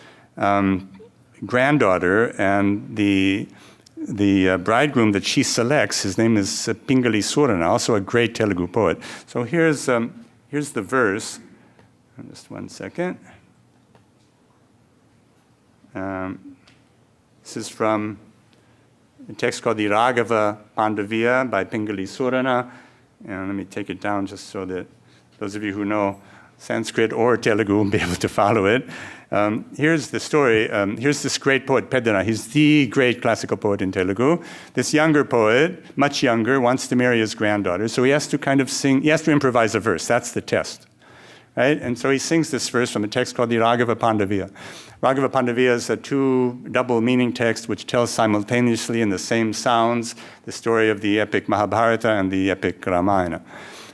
granddaughter and the bridegroom that she selects. His name is Pingali Surana, also a great Telugu poet. So here's the verse. Just one second. This is from a text called the Raghava Pandaviya by Pingali Surana. And let me take it down just so that those of you who know Sanskrit or Telugu will be able to follow it. Here's the story. Here's this great poet, Peddana. He's the great classical poet in Telugu. This younger poet, much younger, wants to marry his granddaughter. So he has to he has to improvise a verse. That's the test. Right? And so he sings this verse from a text called the Raghava Pandaviya. Raghava Pandaviya is a double meaning text which tells simultaneously in the same sounds the story of the epic Mahabharata and the epic Ramayana.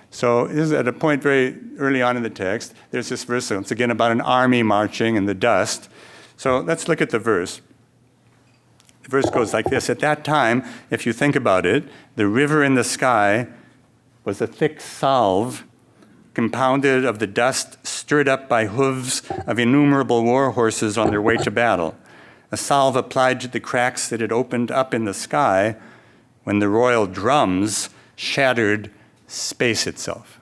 So this is at a point very early on in the text. There's this verse, once again, about an army marching in the dust. So let's look at the verse. The verse goes like this. At that time, if you think about it, the river in the sky was a thick salve compounded of the dust stirred up by hooves of innumerable war horses on their way to battle. A salve applied to the cracks that had opened up in the sky when the royal drums shattered space itself.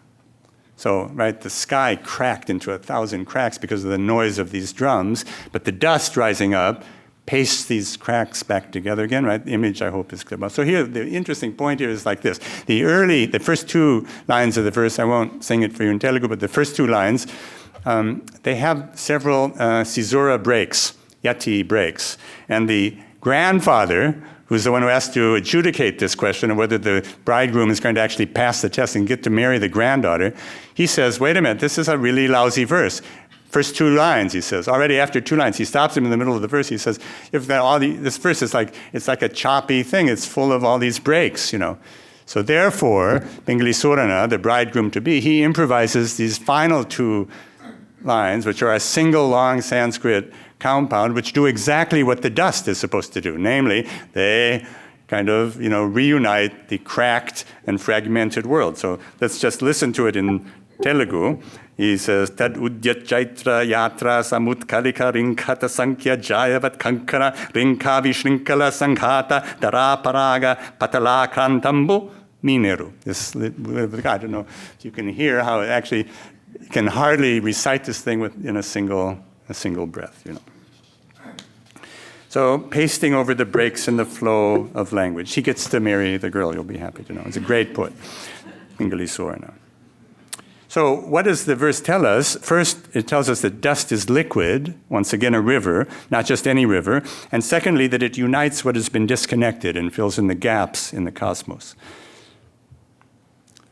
So, right, the sky cracked into 1,000 cracks because of the noise of these drums, but the dust rising up pastes these cracks back together again, right? The image, I hope, is clear. So here, the interesting point here is like this. The first two lines of the verse, I won't sing it for you in Telugu, but the first two lines, they have several caesura breaks, yati breaks. And the grandfather, who's the one who has to adjudicate this question of whether the bridegroom is going to actually pass the test and get to marry the granddaughter, he says, wait a minute, this is a really lousy verse. First two lines, he says. Already after two lines, he stops him in the middle of the verse. He says, this verse is like, it's like a choppy thing. It's full of all these breaks, you know. So therefore, Pingali-Surana, the bridegroom-to-be, he improvises these final two lines, which are a single long Sanskrit compound, which do exactly what the dust is supposed to do. Namely, they kind of, reunite the cracked and fragmented world. So let's just listen to it in Telugu. He says, Tad udya chaitra yatra samutkalika rinkhata sankhya jayavat kankara rinkavi shrinkala sanghata daraparaga patalakrantambu mineru. I don't know if you can hear how it actually, you can hardly recite this thing in a single breath, So pasting over the breaks in the flow of language. He gets to marry the girl, you'll be happy to know. It's a great poet, Pingali-Surana. So what does the verse tell us? First, it tells us that dust is liquid, once again a river, not just any river. And secondly, that it unites what has been disconnected and fills in the gaps in the cosmos.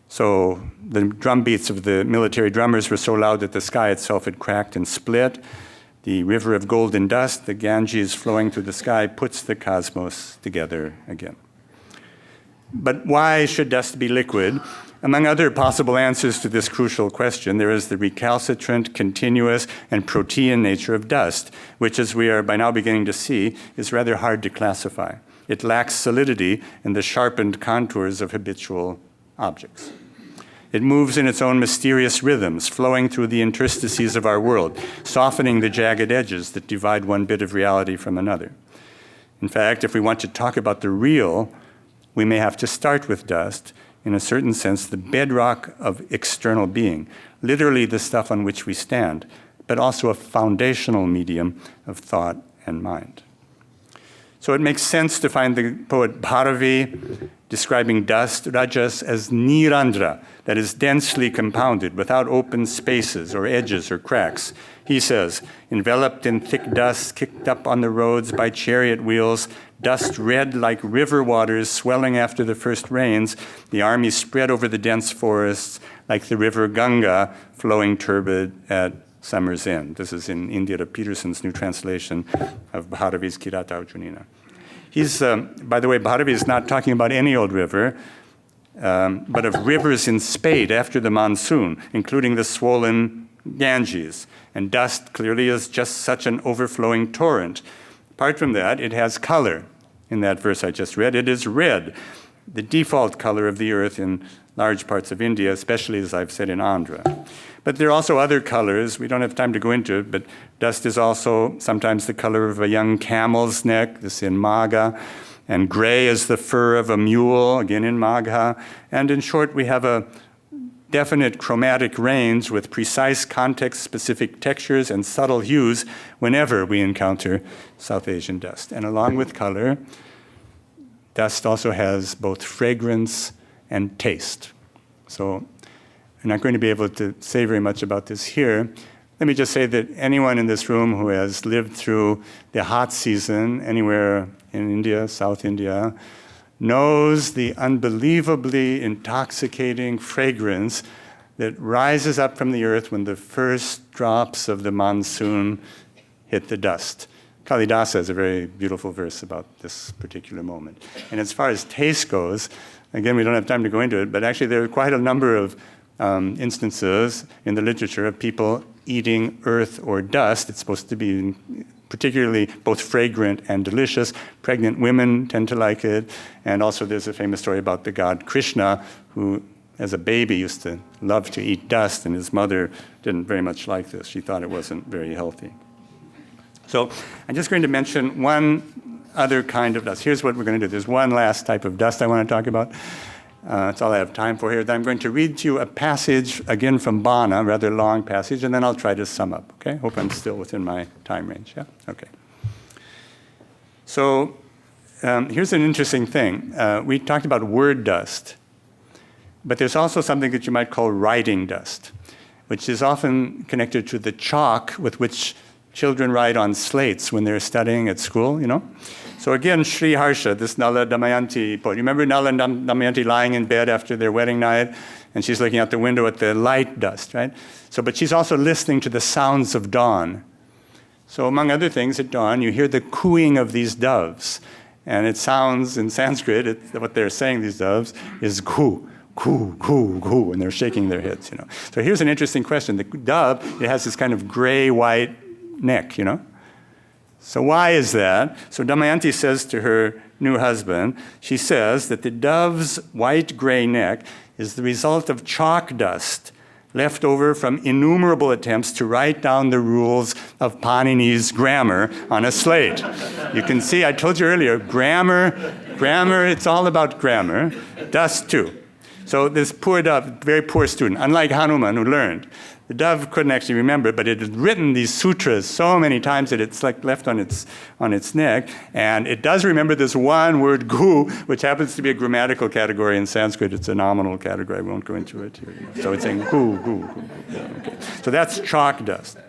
So the drum beats of the military drummers were so loud that the sky itself had cracked and split. The river of golden dust, the Ganges flowing through the sky, puts the cosmos together again. But why should dust be liquid? Among other possible answers to this crucial question, there is the recalcitrant, continuous, and protean nature of dust, which, as we are by now beginning to see, is rather hard to classify. It lacks solidity in the sharpened contours of habitual objects. It moves in its own mysterious rhythms, flowing through the interstices of our world, softening the jagged edges that divide one bit of reality from another. In fact, if we want to talk about the real, we may have to start with dust, in a certain sense, the bedrock of external being, literally the stuff on which we stand, but also a foundational medium of thought and mind. So it makes sense to find the poet Bharavi describing dust, rajas, as nirandra, that is densely compounded, without open spaces or edges or cracks. He says, enveloped in thick dust, kicked up on the roads by chariot wheels, dust red like river waters swelling after the first rains, the army spread over the dense forests like the river Ganga flowing turbid at summer's end. This is in Indira Peterson's new translation of Bharavi's Kirata Arjunina. He's, by the way, Bharavi is not talking about any old river, but of rivers in spate after the monsoon, including the swollen Ganges. And dust clearly is just such an overflowing torrent. Apart from that, it has color. In that verse I just read, it is red, the default color of the earth in large parts of India, especially, as I've said, in Andhra. But there are also other colors. We don't have time to go into it, but dust is also sometimes the color of a young camel's neck, this in Magha, and gray is the fur of a mule, again in Magha. And in short, we have a definite chromatic range with precise context-specific textures and subtle hues whenever we encounter South Asian dust. And along with color, dust also has both fragrance and taste. So I'm not going to be able to say very much about this here. Let me just say that anyone in this room who has lived through the hot season anywhere in India, South India, knows the unbelievably intoxicating fragrance that rises up from the earth when the first drops of the monsoon hit the dust. Kalidasa has a very beautiful verse about this particular moment. And as far as taste goes, again, we don't have time to go into it, but actually there are quite a number of instances in the literature of people eating earth or dust. It's supposed to be particularly both fragrant and delicious. Pregnant women tend to like it. And also there's a famous story about the god Krishna, who as a baby used to love to eat dust, and his mother didn't very much like this. She thought it wasn't very healthy. So I'm just going to mention one other kind of dust. Here's what we're going to do. There's one last type of dust I want to talk about. That's all I have time for here. Then I'm going to read to you a passage, again from Bana, a rather long passage, and then I'll try to sum up, okay? Hope I'm still within my time range, yeah? Okay. So here's an interesting thing. We talked about word dust, but there's also something that you might call writing dust, which is often connected to the chalk with which children write on slates when they're studying at school, you know? So again, Sri Harsha, this Nala Damayanti poet. You remember Nala and Damayanti lying in bed after their wedding night, and she's looking out the window at the light dust, right? So, but she's also listening to the sounds of dawn. So among other things, at dawn, you hear the cooing of these doves. And it sounds in Sanskrit, what they're saying, these doves, is ghoo, ghoo, ghoo, ghoo, and they're shaking their heads, So here's an interesting question. The dove, it has this kind of gray-white neck, So why is that? So Damayanti says to her new husband, she says that the dove's white-gray neck is the result of chalk dust left over from innumerable attempts to write down the rules of Panini's grammar on a slate. You can see, I told you earlier, grammar, it's all about grammar. Dust too. So this poor dove, very poor student, unlike Hanuman who learned, the dove couldn't actually remember, but it had written these sutras so many times that it's like left on its neck. And it does remember this one word, gu, which happens to be a grammatical category in Sanskrit. It's a nominal category. I won't go into it here. So it's saying gu, gu, gu. Yeah, okay. So that's chalk dust,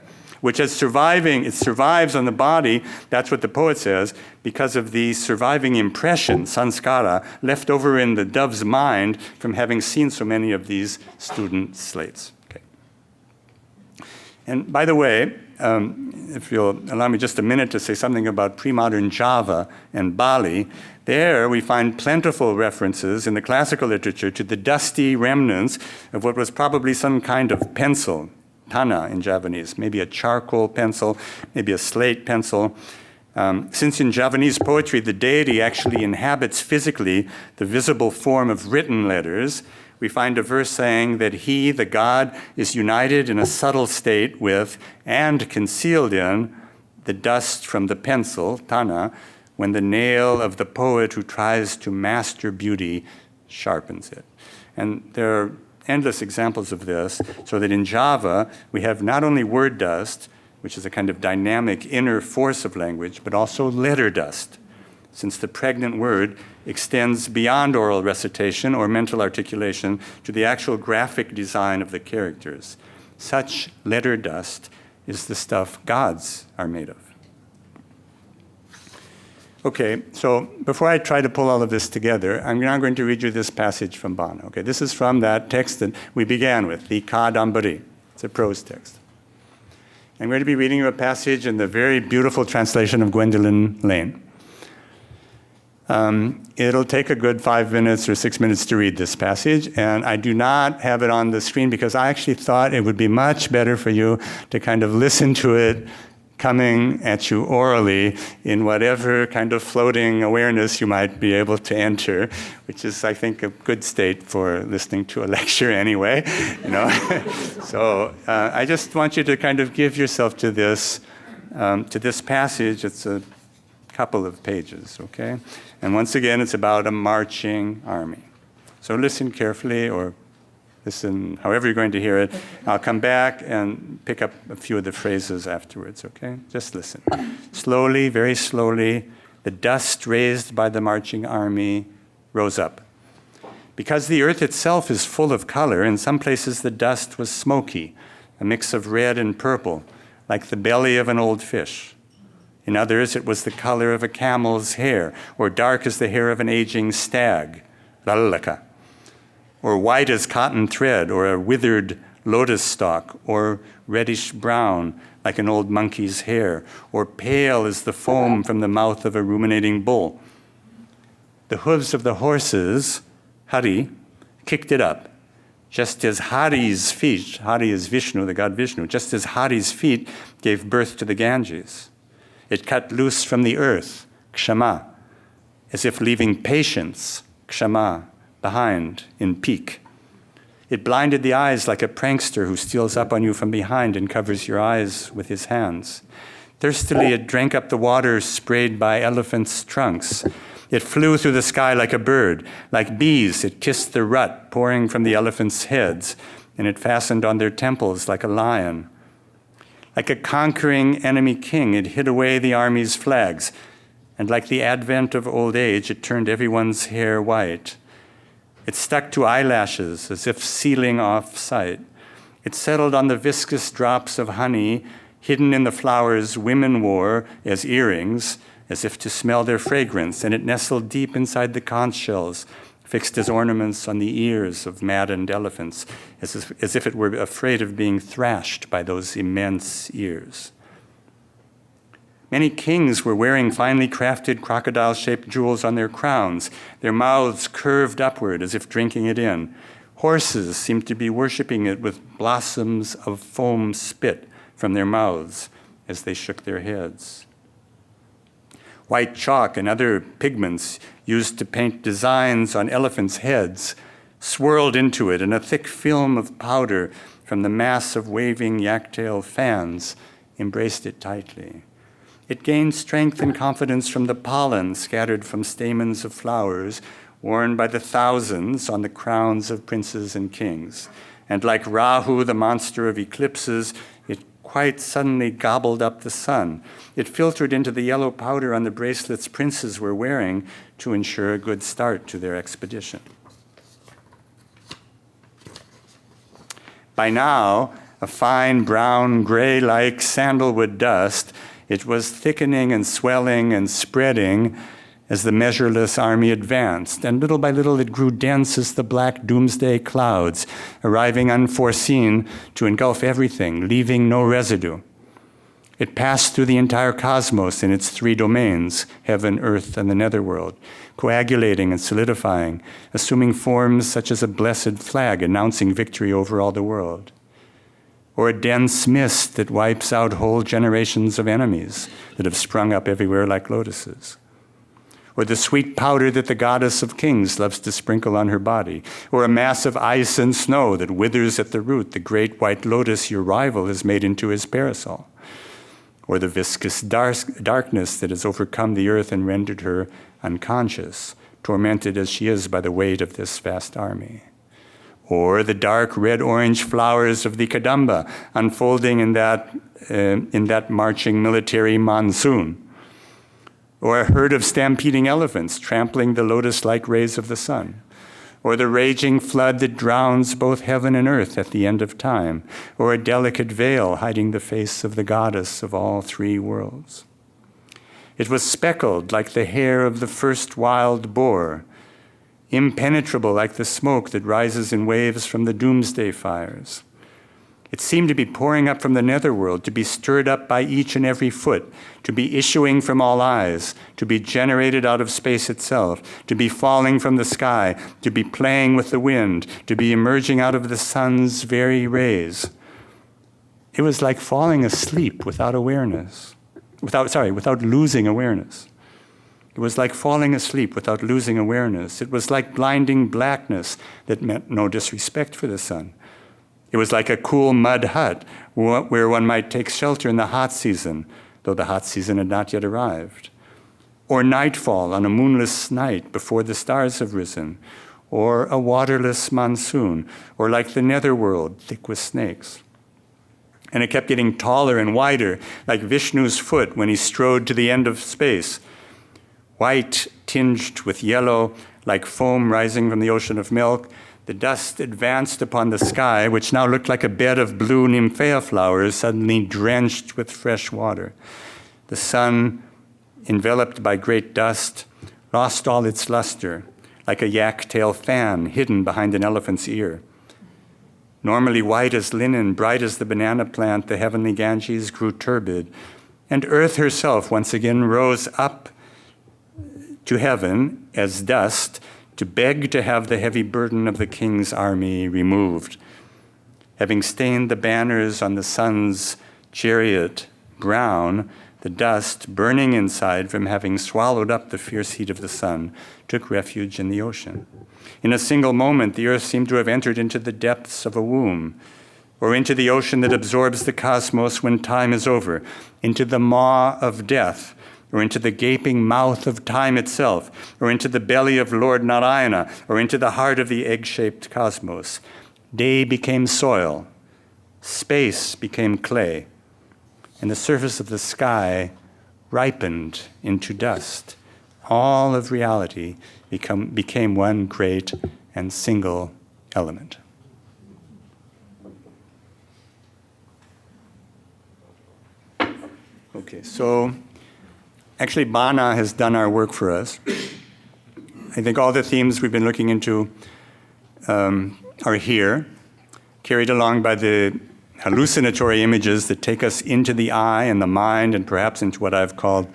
which is surviving. It survives on the body. That's what the poet says, because of the surviving impression, sanskara, left over in the dove's mind from having seen so many of these student slates. And by the way, if you'll allow me just a minute to say something about pre-modern Java and Bali, there we find plentiful references in the classical literature to the dusty remnants of what was probably some kind of pencil, tana in Javanese, maybe a charcoal pencil, maybe a slate pencil. Since in Javanese poetry, the deity actually inhabits physically the visible form of written letters, we find a verse saying that he, the God, is united in a subtle state with and concealed in the dust from the pencil, tana, when the nail of the poet who tries to master beauty sharpens it. And there are endless examples of this, so that in Java, we have not only word dust, which is a kind of dynamic inner force of language, but also letter dust, since the pregnant word extends beyond oral recitation or mental articulation to the actual graphic design of the characters. Such letter dust is the stuff gods are made of. Okay, so before I try to pull all of this together, I'm now going to read you this passage from Bana. Okay, this is from that text that we began with, the Kadambari. It's a prose text. I'm going to be reading you a passage in the very beautiful translation of Gwendolyn Lane. It'll take a good 5 minutes or 6 minutes to read this passage, and I do not have it on the screen because I actually thought it would be much better for you to kind of listen to it coming at you orally in whatever kind of floating awareness you might be able to enter, which is, I think, a good state for listening to a lecture anyway, So I just want you to kind of give yourself to this passage. It's a couple of pages, okay? And once again, it's about a marching army. So listen carefully, or listen however you're going to hear it. I'll come back and pick up a few of the phrases afterwards, okay? Just listen. Slowly, very slowly, the dust raised by the marching army rose up. Because the earth itself is full of color, in some places the dust was smoky, a mix of red and purple, like the belly of an old fish. In others, it was the color of a camel's hair, or dark as the hair of an aging stag, lalaka, or white as cotton thread, or a withered lotus stalk, or reddish brown, like an old monkey's hair, or pale as the foam from the mouth of a ruminating bull. The hooves of the horses, Hari, kicked it up, just as Hari's feet, Hari is Vishnu, the god Vishnu, just as Hari's feet gave birth to the Ganges. It cut loose from the earth, kshama, as if leaving patience, kshama, behind in peak. It blinded the eyes like a prankster who steals up on you from behind and covers your eyes with his hands. Thirstily, it drank up the water sprayed by elephants' trunks. It flew through the sky like a bird. Like bees, it kissed the rut pouring from the elephants' heads, and it fastened on their temples like a lion. Like a conquering enemy king, it hid away the army's flags, and like the advent of old age, it turned everyone's hair white. It stuck to eyelashes as if sealing off sight. It settled on the viscous drops of honey hidden in the flowers women wore as earrings, as if to smell their fragrance, and it nestled deep inside the conch shells, fixed as ornaments on the ears of maddened elephants, as if it were afraid of being thrashed by those immense ears. Many kings were wearing finely crafted crocodile-shaped jewels on their crowns, their mouths curved upward as if drinking it in. Horses seemed to be worshiping it with blossoms of foam spit from their mouths as they shook their heads. White chalk and other pigments used to paint designs on elephants' heads swirled into it, and a thick film of powder from the mass of waving yak-tail fans embraced it tightly. It gained strength and confidence from the pollen scattered from stamens of flowers worn by the thousands on the crowns of princes and kings. And like Rahu, the monster of eclipses, it quite suddenly gobbled up the sun. It filtered into the yellow powder on the bracelets princes were wearing to ensure a good start to their expedition. By now, a fine brown, gray-like sandalwood dust, it was thickening and swelling and spreading as the measureless army advanced, and little by little it grew dense as the black doomsday clouds, arriving unforeseen to engulf everything, leaving no residue. It passed through the entire cosmos in its three domains, heaven, earth, and the netherworld, coagulating and solidifying, assuming forms such as a blessed flag announcing victory over all the world, or a dense mist that wipes out whole generations of enemies that have sprung up everywhere like lotuses, or the sweet powder that the goddess of kings loves to sprinkle on her body, or a mass of ice and snow that withers at the root the great white lotus your rival has made into his parasol, or the viscous darkness that has overcome the earth and rendered her unconscious, tormented as she is by the weight of this vast army, or the dark red-orange flowers of the Kadamba unfolding in that marching military monsoon, or a herd of stampeding elephants trampling the lotus-like rays of the sun, or the raging flood that drowns both heaven and earth at the end of time, or a delicate veil hiding the face of the goddess of all three worlds. It was speckled like the hair of the first wild boar, impenetrable like the smoke that rises in waves from the doomsday fires. It seemed to be pouring up from the netherworld, to be stirred up by each and every foot, to be issuing from all eyes, to be generated out of space itself, to be falling from the sky, to be playing with the wind, to be emerging out of the sun's very rays. It was like falling asleep without awareness, without losing awareness. It was like falling asleep without losing awareness. It was like blinding blackness that meant no disrespect for the sun. It was like a cool mud hut where one might take shelter in the hot season, though the hot season had not yet arrived. Or nightfall on a moonless night before the stars have risen. Or a waterless monsoon. Or like the netherworld, thick with snakes. And it kept getting taller and wider, like Vishnu's foot when he strode to the end of space. White tinged with yellow, like foam rising from the ocean of milk, the dust advanced upon the sky, which now looked like a bed of blue nymphaea flowers suddenly drenched with fresh water. The sun, enveloped by great dust, lost all its luster, like a yak-tail fan hidden behind an elephant's ear. Normally white as linen, bright as the banana plant, the heavenly Ganges grew turbid, and earth herself once again rose up to heaven as dust, to beg to have the heavy burden of the king's army removed. Having stained the banners on the sun's chariot brown, the dust, burning inside from having swallowed up the fierce heat of the sun, took refuge in the ocean. In a single moment, the earth seemed to have entered into the depths of a womb, or into the ocean that absorbs the cosmos when time is over, into the maw of death, or into the gaping mouth of time itself, or into the belly of Lord Narayana, or into the heart of the egg-shaped cosmos. Day became soil, space became clay, and the surface of the sky ripened into dust. All of reality became one great and single element. Okay, so actually, Bana has done our work for us. I think all the themes we've been looking into are here, carried along by the hallucinatory images that take us into the eye and the mind and perhaps into what I've called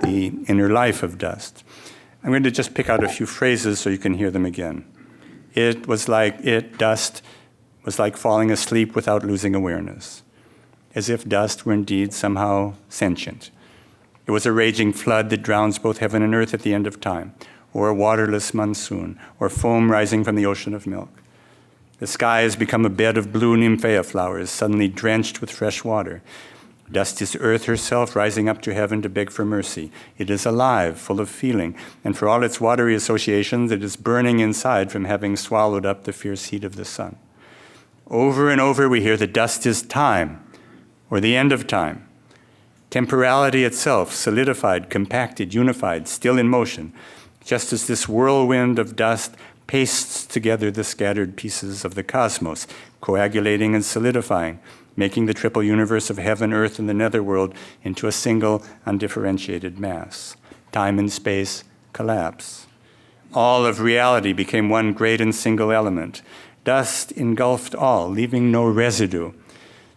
the inner life of dust. I'm going to just pick out a few phrases so you can hear them again. Dust was like falling asleep without losing awareness, as if dust were indeed somehow sentient. It was a raging flood that drowns both heaven and earth at the end of time, or a waterless monsoon, or foam rising from the ocean of milk. The sky has become a bed of blue nymphea flowers, suddenly drenched with fresh water. Dust is earth herself rising up to heaven to beg for mercy. It is alive, full of feeling, and for all its watery associations, it is burning inside from having swallowed up the fierce heat of the sun. Over and over we hear that dust is time, or the end of time. Temporality itself, solidified, compacted, unified, still in motion, just as this whirlwind of dust pastes together the scattered pieces of the cosmos, coagulating and solidifying, making the triple universe of heaven, earth, and the netherworld into a single, undifferentiated mass. Time and space collapse. All of reality became one great and single element. Dust engulfed all, leaving no residue.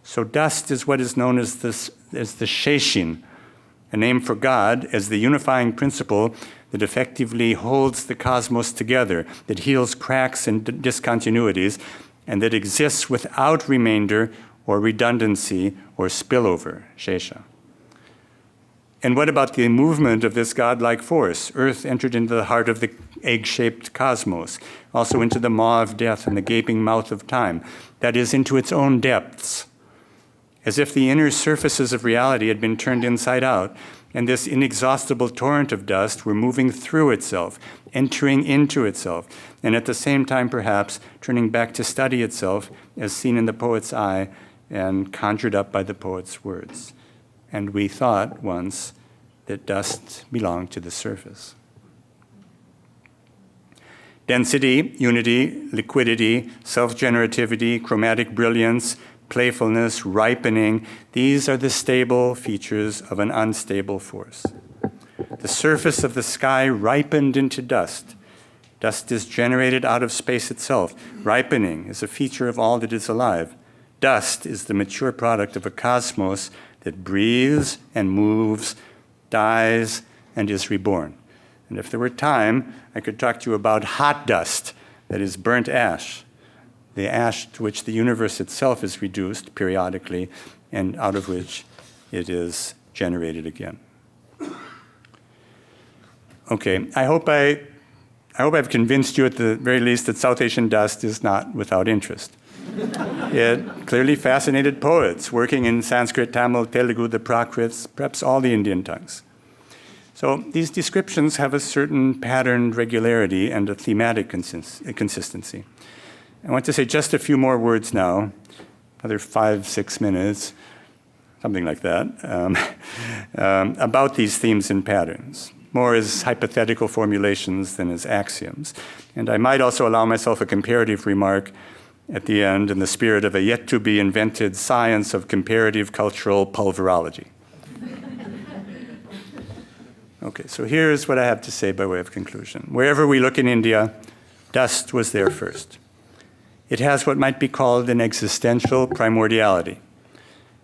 So dust is what is known as the Sheshin, a name for God as the unifying principle that effectively holds the cosmos together, that heals cracks and discontinuities, and that exists without remainder or redundancy or spillover, Shesha. And what about the movement of this godlike force? Earth entered into the heart of the egg-shaped cosmos, also into the maw of death and the gaping mouth of time, that is, into its own depths, as if the inner surfaces of reality had been turned inside out, and this inexhaustible torrent of dust were moving through itself, entering into itself, and at the same time, perhaps, turning back to study itself, as seen in the poet's eye and conjured up by the poet's words. And we thought once that dust belonged to the surface. Density, unity, liquidity, self-generativity, chromatic brilliance, playfulness, ripening, these are the stable features of an unstable force. The surface of the sky ripened into dust. Dust is generated out of space itself. Ripening is a feature of all that is alive. Dust is the mature product of a cosmos that breathes and moves, dies, and is reborn. And if there were time, I could talk to you about hot dust, that is burnt ash, the ash to which the universe itself is reduced periodically and out of which it is generated again. Okay, I hope I've convinced you at the very least that South Asian dust is not without interest. It clearly fascinated poets working in Sanskrit, Tamil, Telugu, the Prakrits, perhaps all the Indian tongues. So these descriptions have a certain patterned regularity and a thematic consistency. I want to say just a few more words now, another 5-6 minutes, something like that, about these themes and patterns, more as hypothetical formulations than as axioms. And I might also allow myself a comparative remark at the end in the spirit of a yet-to-be-invented science of comparative cultural pulverology. Okay, so here's what I have to say by way of conclusion. Wherever we look in India, dust was there first. It has what might be called an existential primordiality.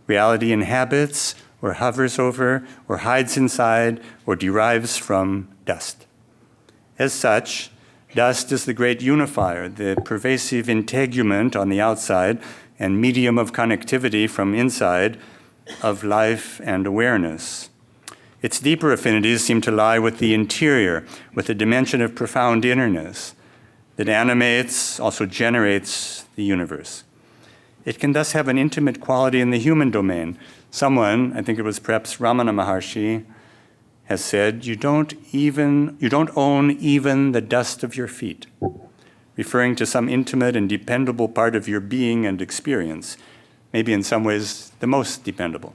Reality inhabits or hovers over or hides inside or derives from dust. As such, dust is the great unifier, the pervasive integument on the outside and medium of connectivity from inside of life and awareness. Its deeper affinities seem to lie with the interior, with the dimension of profound innerness that animates, also generates the universe. It can thus have an intimate quality in the human domain. Someone, I think it was perhaps Ramana Maharshi, has said, you don't own even the dust of your feet, referring to some intimate and dependable part of your being and experience, maybe in some ways the most dependable.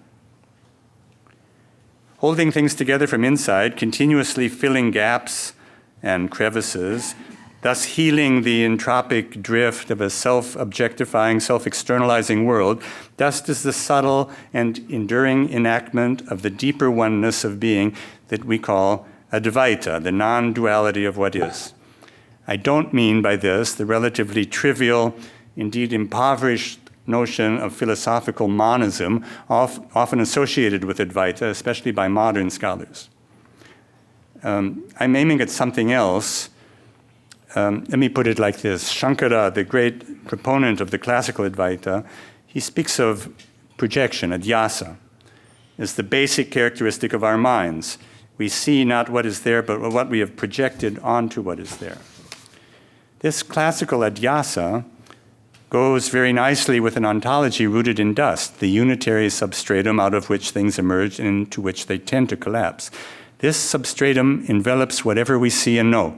Holding things together from inside, continuously filling gaps and crevices, thus healing the entropic drift of a self-objectifying, self-externalizing world, dust is the subtle and enduring enactment of the deeper oneness of being that we call Advaita, the non-duality of what is. I don't mean by this the relatively trivial, indeed impoverished notion of philosophical monism, often associated with Advaita, especially by modern scholars. I'm aiming at something else. Let me put it like this. Shankara, the great proponent of the classical Advaita, he speaks of projection, adhyasa, as the basic characteristic of our minds. We see not what is there, but what we have projected onto what is there. This classical adhyasa goes very nicely with an ontology rooted in dust, the unitary substratum out of which things emerge and into which they tend to collapse. This substratum envelops whatever we see and know.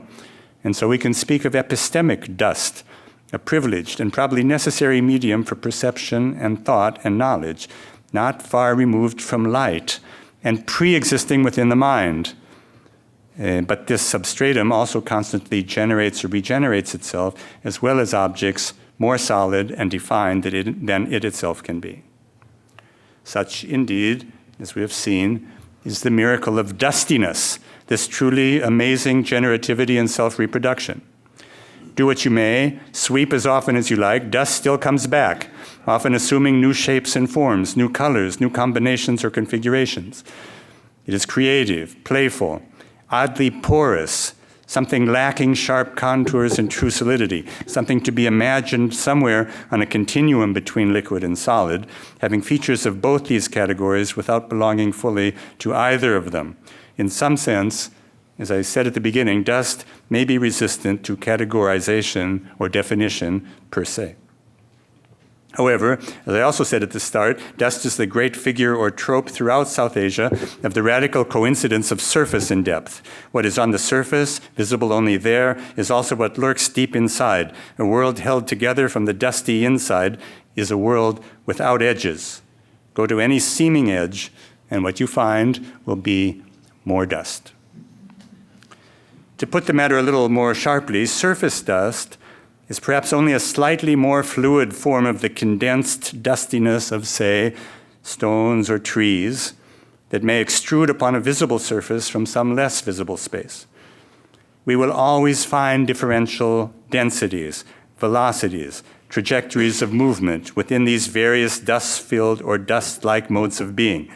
And so we can speak of epistemic dust, a privileged and probably necessary medium for perception and thought and knowledge, not far removed from light and pre-existing within the mind. But this substratum also constantly generates or regenerates itself, as well as objects more solid and defined than it itself can be. Such, indeed, as we have seen, is the miracle of dustiness, this truly amazing generativity and self-reproduction. Do what you may, sweep as often as you like, dust still comes back, often assuming new shapes and forms, new colors, new combinations or configurations. It is creative, playful, oddly porous, something lacking sharp contours and true solidity, something to be imagined somewhere on a continuum between liquid and solid, having features of both these categories without belonging fully to either of them. In some sense, as I said at the beginning, dust may be resistant to categorization or definition per se. However, as I also said at the start, dust is the great figure or trope throughout South Asia of the radical coincidence of surface and depth. What is on the surface, visible only there, is also what lurks deep inside. A world held together from the dusty inside is a world without edges. Go to any seeming edge, and what you find will be more dust. To put the matter a little more sharply, surface dust is perhaps only a slightly more fluid form of the condensed dustiness of, say, stones or trees that may extrude upon a visible surface from some less visible space. We will always find differential densities, velocities, trajectories of movement within these various dust-filled or dust-like modes of being.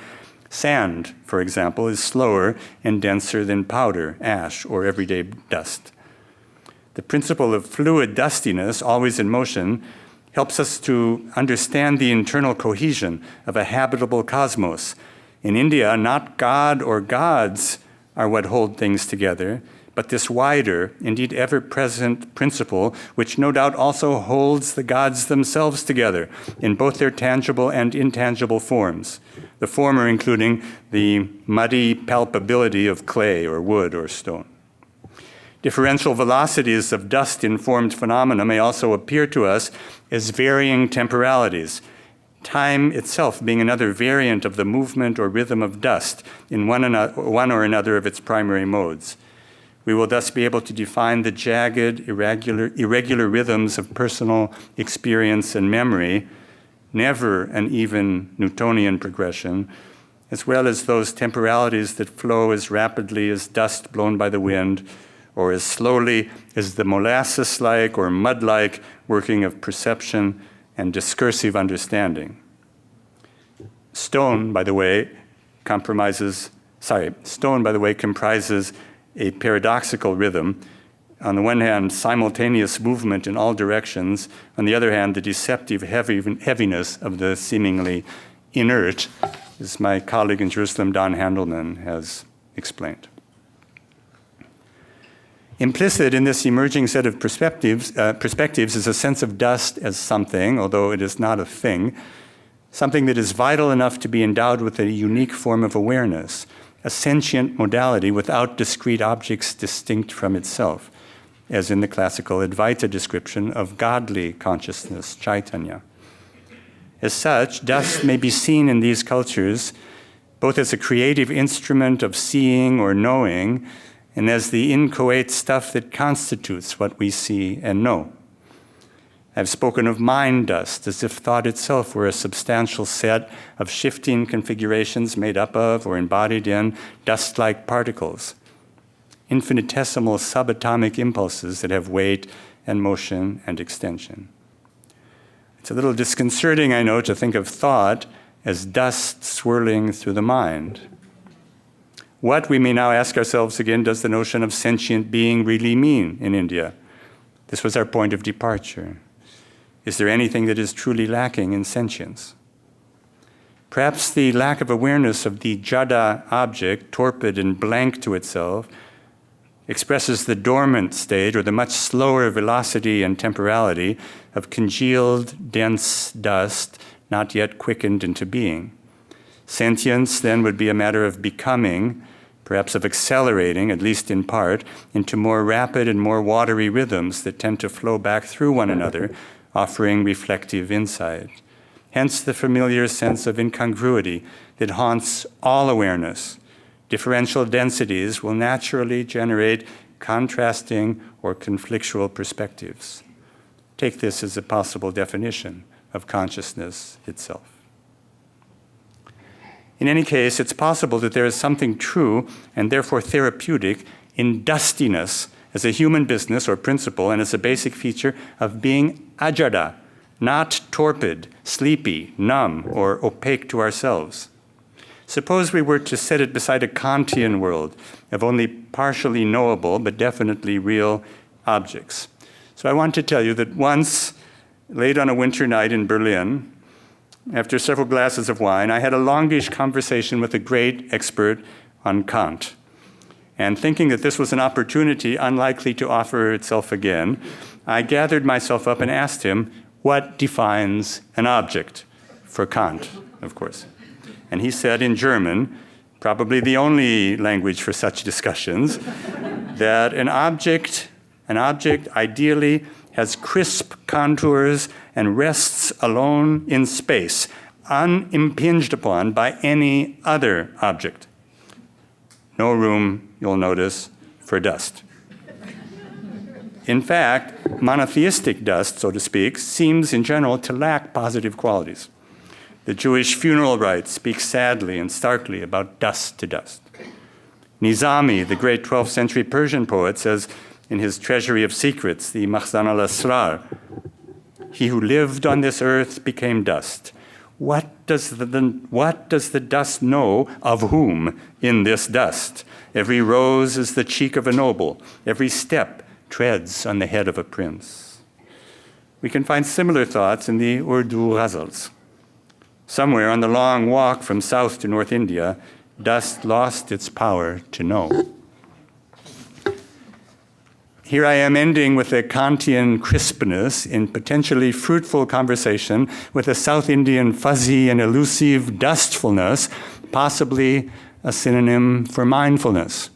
Sand, for example, is slower and denser than powder, ash, or everyday dust. The principle of fluid dustiness, always in motion, helps us to understand the internal cohesion of a habitable cosmos. In India, not God or gods are what hold things together, but this wider, indeed ever-present principle, which no doubt also holds the gods themselves together in both their tangible and intangible forms, the former including the muddy palpability of clay or wood or stone. Differential velocities of dust-informed phenomena may also appear to us as varying temporalities, time itself being another variant of the movement or rhythm of dust in one or another of its primary modes. We will thus be able to define the jagged, irregular rhythms of personal experience and memory, never an even Newtonian progression, as well as those temporalities that flow as rapidly as dust blown by the wind, or as slowly as the molasses-like or mud-like working of perception and discursive understanding. Stone, by the way, comprises a paradoxical rhythm. On the one hand, simultaneous movement in all directions. On the other hand, the deceptive heaviness of the seemingly inert, as my colleague in Jerusalem, Don Handelman, has explained. Implicit in this emerging set of perspectives is a sense of dust as something, although it is not a thing, something that is vital enough to be endowed with a unique form of awareness, a sentient modality without discrete objects distinct from itself, as in the classical Advaita description of godly consciousness, Chaitanya. As such, dust may be seen in these cultures both as a creative instrument of seeing or knowing, and as the inchoate stuff that constitutes what we see and know. I've spoken of mind dust as if thought itself were a substantial set of shifting configurations made up of or embodied in dust-like particles, infinitesimal subatomic impulses that have weight and motion and extension. It's a little disconcerting, I know, to think of thought as dust swirling through the mind. What, we may now ask ourselves again, does the notion of sentient being really mean in India? This was our point of departure. Is there anything that is truly lacking in sentience? Perhaps the lack of awareness of the jada object, torpid and blank to itself, expresses the dormant state or the much slower velocity and temporality of congealed, dense dust not yet quickened into being. Sentience then would be a matter of becoming, perhaps of accelerating, at least in part, into more rapid and more watery rhythms that tend to flow back through one another, offering reflective insight. Hence the familiar sense of incongruity that haunts all awareness. Differential densities will naturally generate contrasting or conflictual perspectives. Take this as a possible definition of consciousness itself. In any case, it's possible that there is something true and therefore therapeutic in dustiness as a human business or principle and as a basic feature of being ajada, not torpid, sleepy, numb, or opaque to ourselves. Suppose we were to set it beside a Kantian world of only partially knowable but definitely real objects. So I want to tell you that once, late on a winter night in Berlin, after several glasses of wine, I had a longish conversation with a great expert on Kant. And thinking that this was an opportunity unlikely to offer itself again, I gathered myself up and asked him, what defines an object? For Kant, of course. And he said in German, probably the only language for such discussions, that an object ideally has crisp contours and rests alone in space, unimpinged upon by any other object. No room, you'll notice, for dust. In fact, monotheistic dust, so to speak, seems in general to lack positive qualities. The Jewish funeral rites speak sadly and starkly about dust to dust. Nizami, the great 12th century Persian poet, says in his Treasury of Secrets, the Makhzan al-Asrar, he who lived on this earth became dust. What does the dust know of whom in this dust? Every rose is the cheek of a noble. Every step treads on the head of a prince. We can find similar thoughts in the Urdu ghazals. Somewhere on the long walk from south to North India, dust lost its power to know. Here I am ending with a Kantian crispness in potentially fruitful conversation with a South Indian fuzzy and elusive dustfulness, possibly a synonym for mindfulness.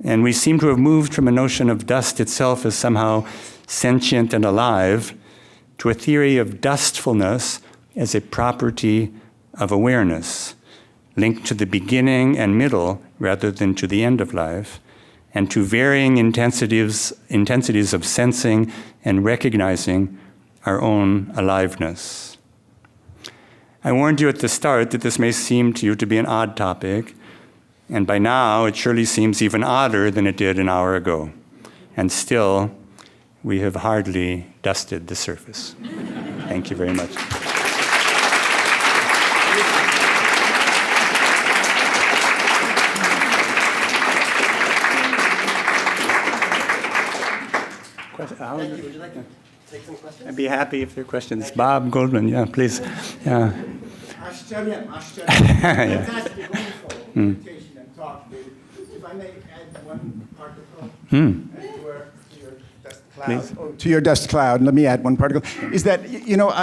And we seem to have moved from a notion of dust itself as somehow sentient and alive to a theory of dustfulness as a property of awareness, linked to the beginning and middle rather than to the end of life, and to varying intensities of sensing and recognizing our own aliveness. I warned you at the start that this may seem to you to be an odd topic, and by now it surely seems even odder than it did an hour ago. And still, we have hardly dusted the surface. Thank you very much. Thank you. Would you like to take some questions? I'd be happy if there are questions. Bob Goldman, yeah, please. Yeah. Fantastic, wonderful presentation and talk. If I may add one particle to your dust cloud, let me add one particle. Is that,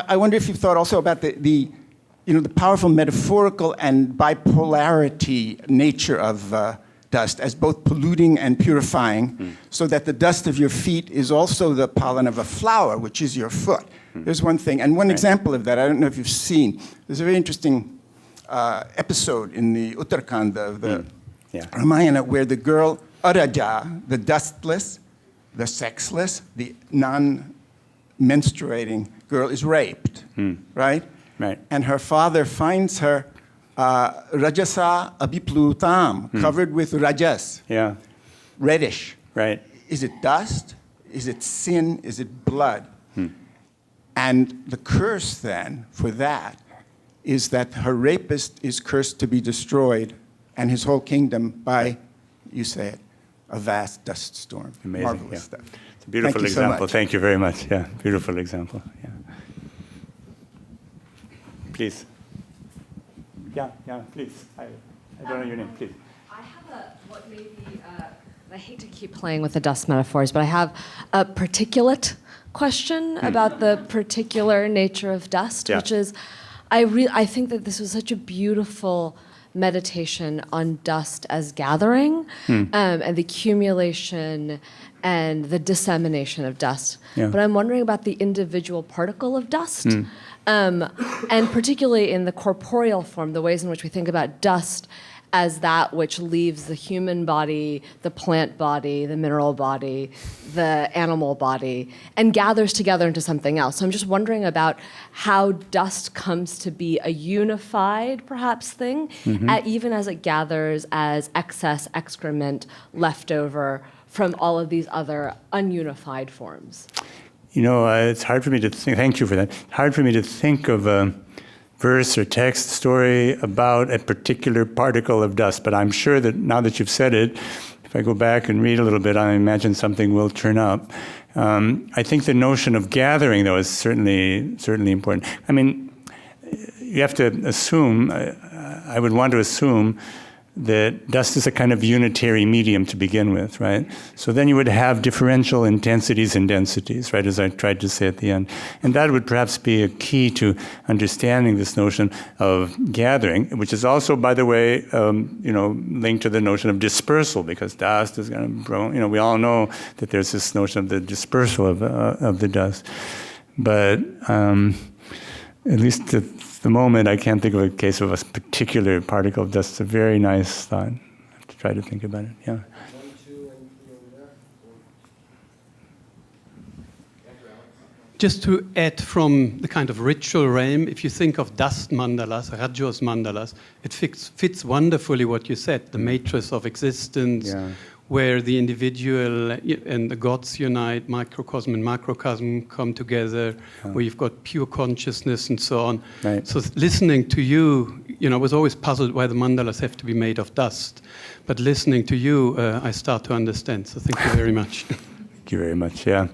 I wonder if you've thought also about the powerful metaphorical and bipolarity nature of dust as both polluting and purifying, so that the dust of your feet is also the pollen of a flower, which is your foot. There's one thing. And one example of that, I don't know if you've seen, there's a very interesting episode in the Uttarakhand of the Ramayana where the girl, Araja, the dustless, the sexless, the non-menstruating girl is raped, right? Right. And her father finds her Rajasa abhiplutam, covered with rajas, reddish. Right. Is it dust? Is it sin? Is it blood? And the curse then for that is that her rapist is cursed to be destroyed and his whole kingdom by, you say it, a vast dust storm. Amazing, Marvelous yeah. stuff. It's a beautiful Thank you so example. much. Thank you very much. Yeah, beautiful example. Yeah. Please. Yeah, please. I don't know your name, please. I have what may be, I hate to keep playing with the dust metaphors, but I have a particulate question about the particular nature of dust, Yeah. which is, I think that this was such a beautiful meditation on dust as gathering and the accumulation and the dissemination of dust. Yeah. But I'm wondering about the individual particle of dust, and particularly in the corporeal form, the ways in which we think about dust as that which leaves the human body, the plant body, the mineral body, the animal body, and gathers together into something else. So I'm just wondering about how dust comes to be a unified, perhaps, thing, even as it gathers as excess excrement left over from all of these other ununified forms. You know, it's hard for me to think, thank you for that, hard for me to think of a verse or text story about a particular particle of dust, but I'm sure that now that you've said it, if I go back and read a little bit, I imagine something will turn up. I think the notion of gathering, though, is certainly important. I mean, you have to assume, I would want to assume that dust is a kind of unitary medium to begin with, right? So then you would have differential intensities and densities, right, as I tried to say at the end. And that would perhaps be a key to understanding this notion of gathering, which is also, by the way, linked to the notion of dispersal, because dust is going to, we all know that there's this notion of the dispersal of the dust. But at least at the moment, I can't think of a case of a particular particle of dust. It's a very nice thought. I have to try to think about it, yeah. 1, 2, and 3 over there. Just to add from the kind of ritual realm, if you think of dust mandalas, Rajos mandalas, it fits wonderfully what you said, the matrix of existence, Yeah. where the individual and the gods unite, microcosm and macrocosm come together, where you've got pure consciousness and so on. Right. So listening to you, I was always puzzled why the mandalas have to be made of dust. But listening to you, I start to understand. So thank you very much. Thank you very much, yeah.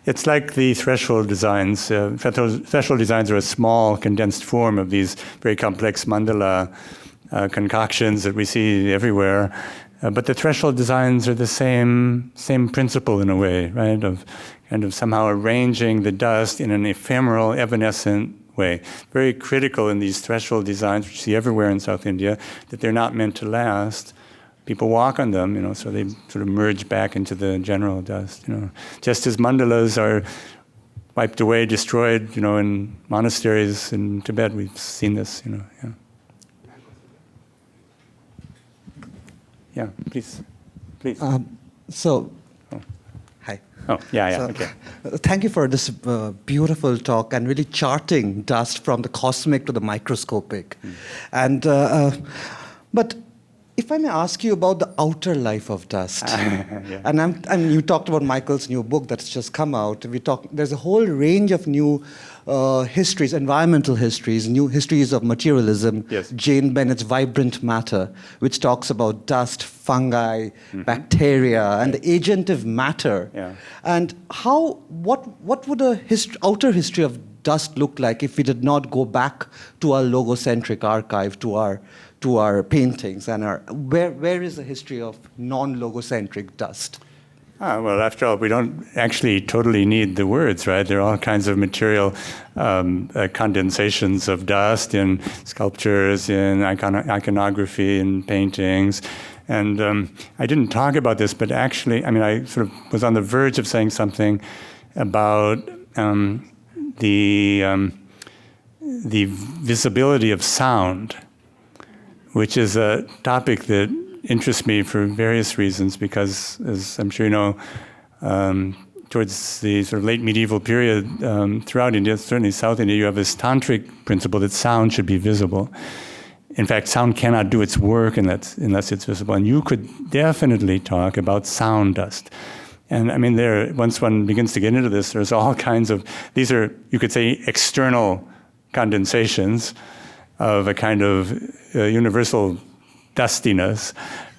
It's like the threshold designs. Threshold designs are a small, condensed form of these very complex mandala concoctions that we see everywhere. But the threshold designs are the same principle in a way, right? Of kind of somehow arranging the dust in an ephemeral, evanescent way. Very critical in these threshold designs, which you see everywhere in South India, that they're not meant to last. People walk on them, so they sort of merge back into the general dust, Just as mandalas are wiped away, destroyed, in monasteries in Tibet, we've seen this, yeah. Yeah, please. Hi. Oh, yeah, So, okay. Thank you for this beautiful talk and really charting dust from the cosmic to the microscopic. And but if I may ask you about the outer life of dust, Yeah. and you talked about Michael's new book that's just come out. There's a whole range of new histories, environmental histories, new histories of materialism. Yes. Jane Bennett's Vibrant Matter, which talks about dust, fungi, bacteria, and the agentive matter. Yeah. And what would a outer history of dust look like if we did not go back to our logocentric archive, to our paintings and where is the history of non-logocentric dust? Well, after all, we don't actually totally need the words, right? There are all kinds of material condensations of dust in sculptures, in iconography, in paintings. And I didn't talk about this, but actually, I sort of was on the verge of saying something about the visibility of sound, which is a topic that interests me for various reasons, because, as I'm sure you know, towards the sort of late medieval period, throughout India, certainly South India, you have this tantric principle that sound should be visible. In fact, sound cannot do its work unless it's visible. And you could definitely talk about sound dust. And I mean, once one begins to get into this, there's all kinds of, these are, you could say, external condensations of a kind of universal dustiness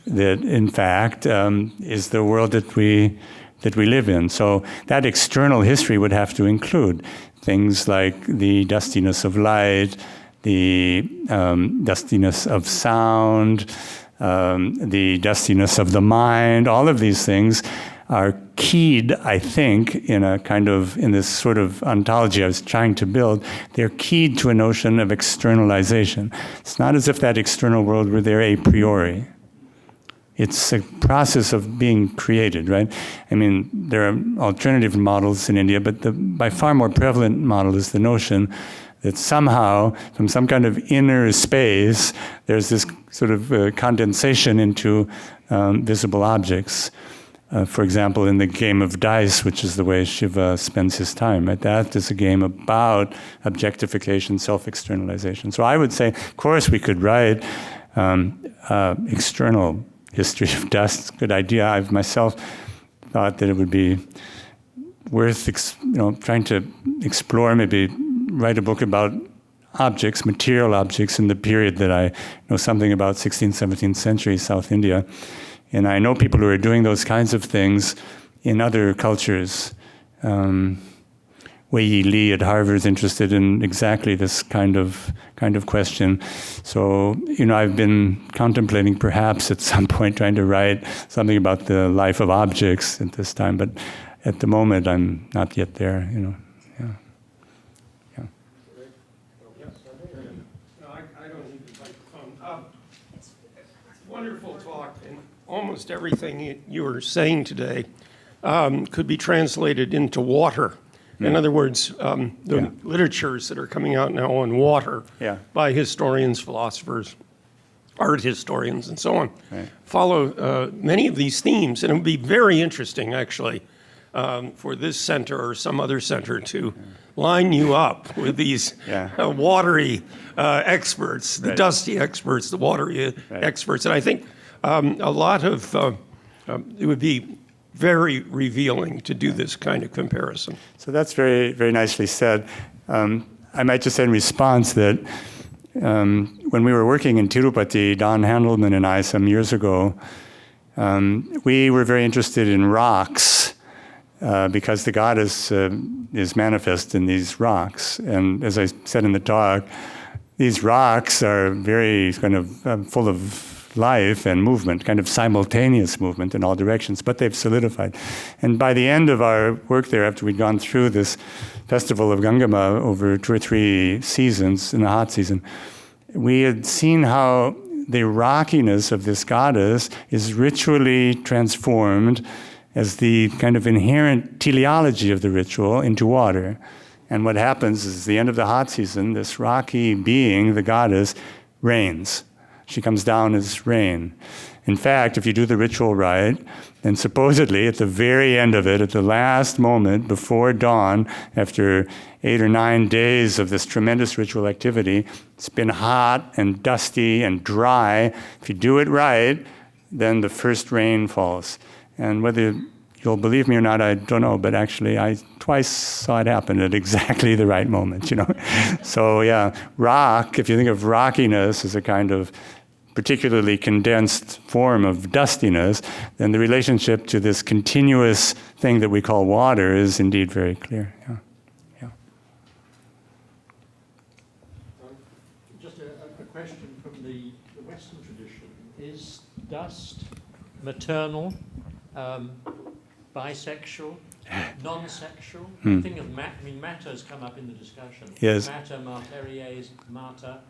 that, in fact, is the world that we live in. So that external history would have to include things like the dustiness of light, the dustiness of sound, the dustiness of the mind. All of these things are keyed, I think, in this sort of ontology I was trying to build. They're keyed to a notion of externalization. It's not as if that external world were there a priori. It's a process of being created, right? I mean, there are alternative models in India, but the by far more prevalent model is the notion that somehow, from some kind of inner space, there's this sort of condensation into visible objects. For example, in the game of dice, which is the way Shiva spends his time, right? That is a game about objectification, self-externalization. So I would say, of course, we could write external history of dust. Good idea. I've myself thought that it would be worth, trying to explore, maybe write a book about objects, material objects in the period that I know something about, 16th, 17th century South India. And I know people who are doing those kinds of things in other cultures. Wei Yi Li at Harvard is interested in exactly this kind of question. So, I've been contemplating perhaps at some point trying to write something about the life of objects at this time, but at the moment I'm not yet there, Yeah. I don't need the microphone. It's wonderful talk, and almost everything you were saying today could be translated into water. In other words, the literatures that are coming out now on water by historians, philosophers, art historians, and so on follow many of these themes. And it would be very interesting, actually, for this center or some other center to line you up with these watery experts, the dusty experts, the watery experts. And I think a lot of it would be very revealing to do this kind of comparison. So that's very, very nicely said. I might just say in response that when we were working in Tirupati, Don Handelman and I, some years ago, we were very interested in rocks because the goddess is manifest in these rocks. And as I said in the talk, these rocks are very kind of full of life and movement, kind of simultaneous movement in all directions, but they've solidified. And by the end of our work there, after we'd gone through this festival of Gangama over 2 or 3 seasons in the hot season, we had seen how the rockiness of this goddess is ritually transformed as the kind of inherent teleology of the ritual into water. And what happens is, at the end of the hot season, this rocky being, the goddess, rains. She comes down as rain. In fact, if you do the ritual right, then supposedly at the very end of it, at the last moment before dawn, after 8 or 9 days of this tremendous ritual activity, it's been hot and dusty and dry. If you do it right, then the first rain falls. And whether you'll believe me or not, I don't know, but actually I twice saw it happen at exactly the right moment, So yeah, rock, if you think of rockiness as a kind of particularly condensed form of dustiness, then the relationship to this continuous thing that we call water is indeed very clear. Just a question from the Western tradition. Is dust maternal, bisexual, non-sexual? The thing of matter has come up in the discussion. Yes. Matter, materies, matter.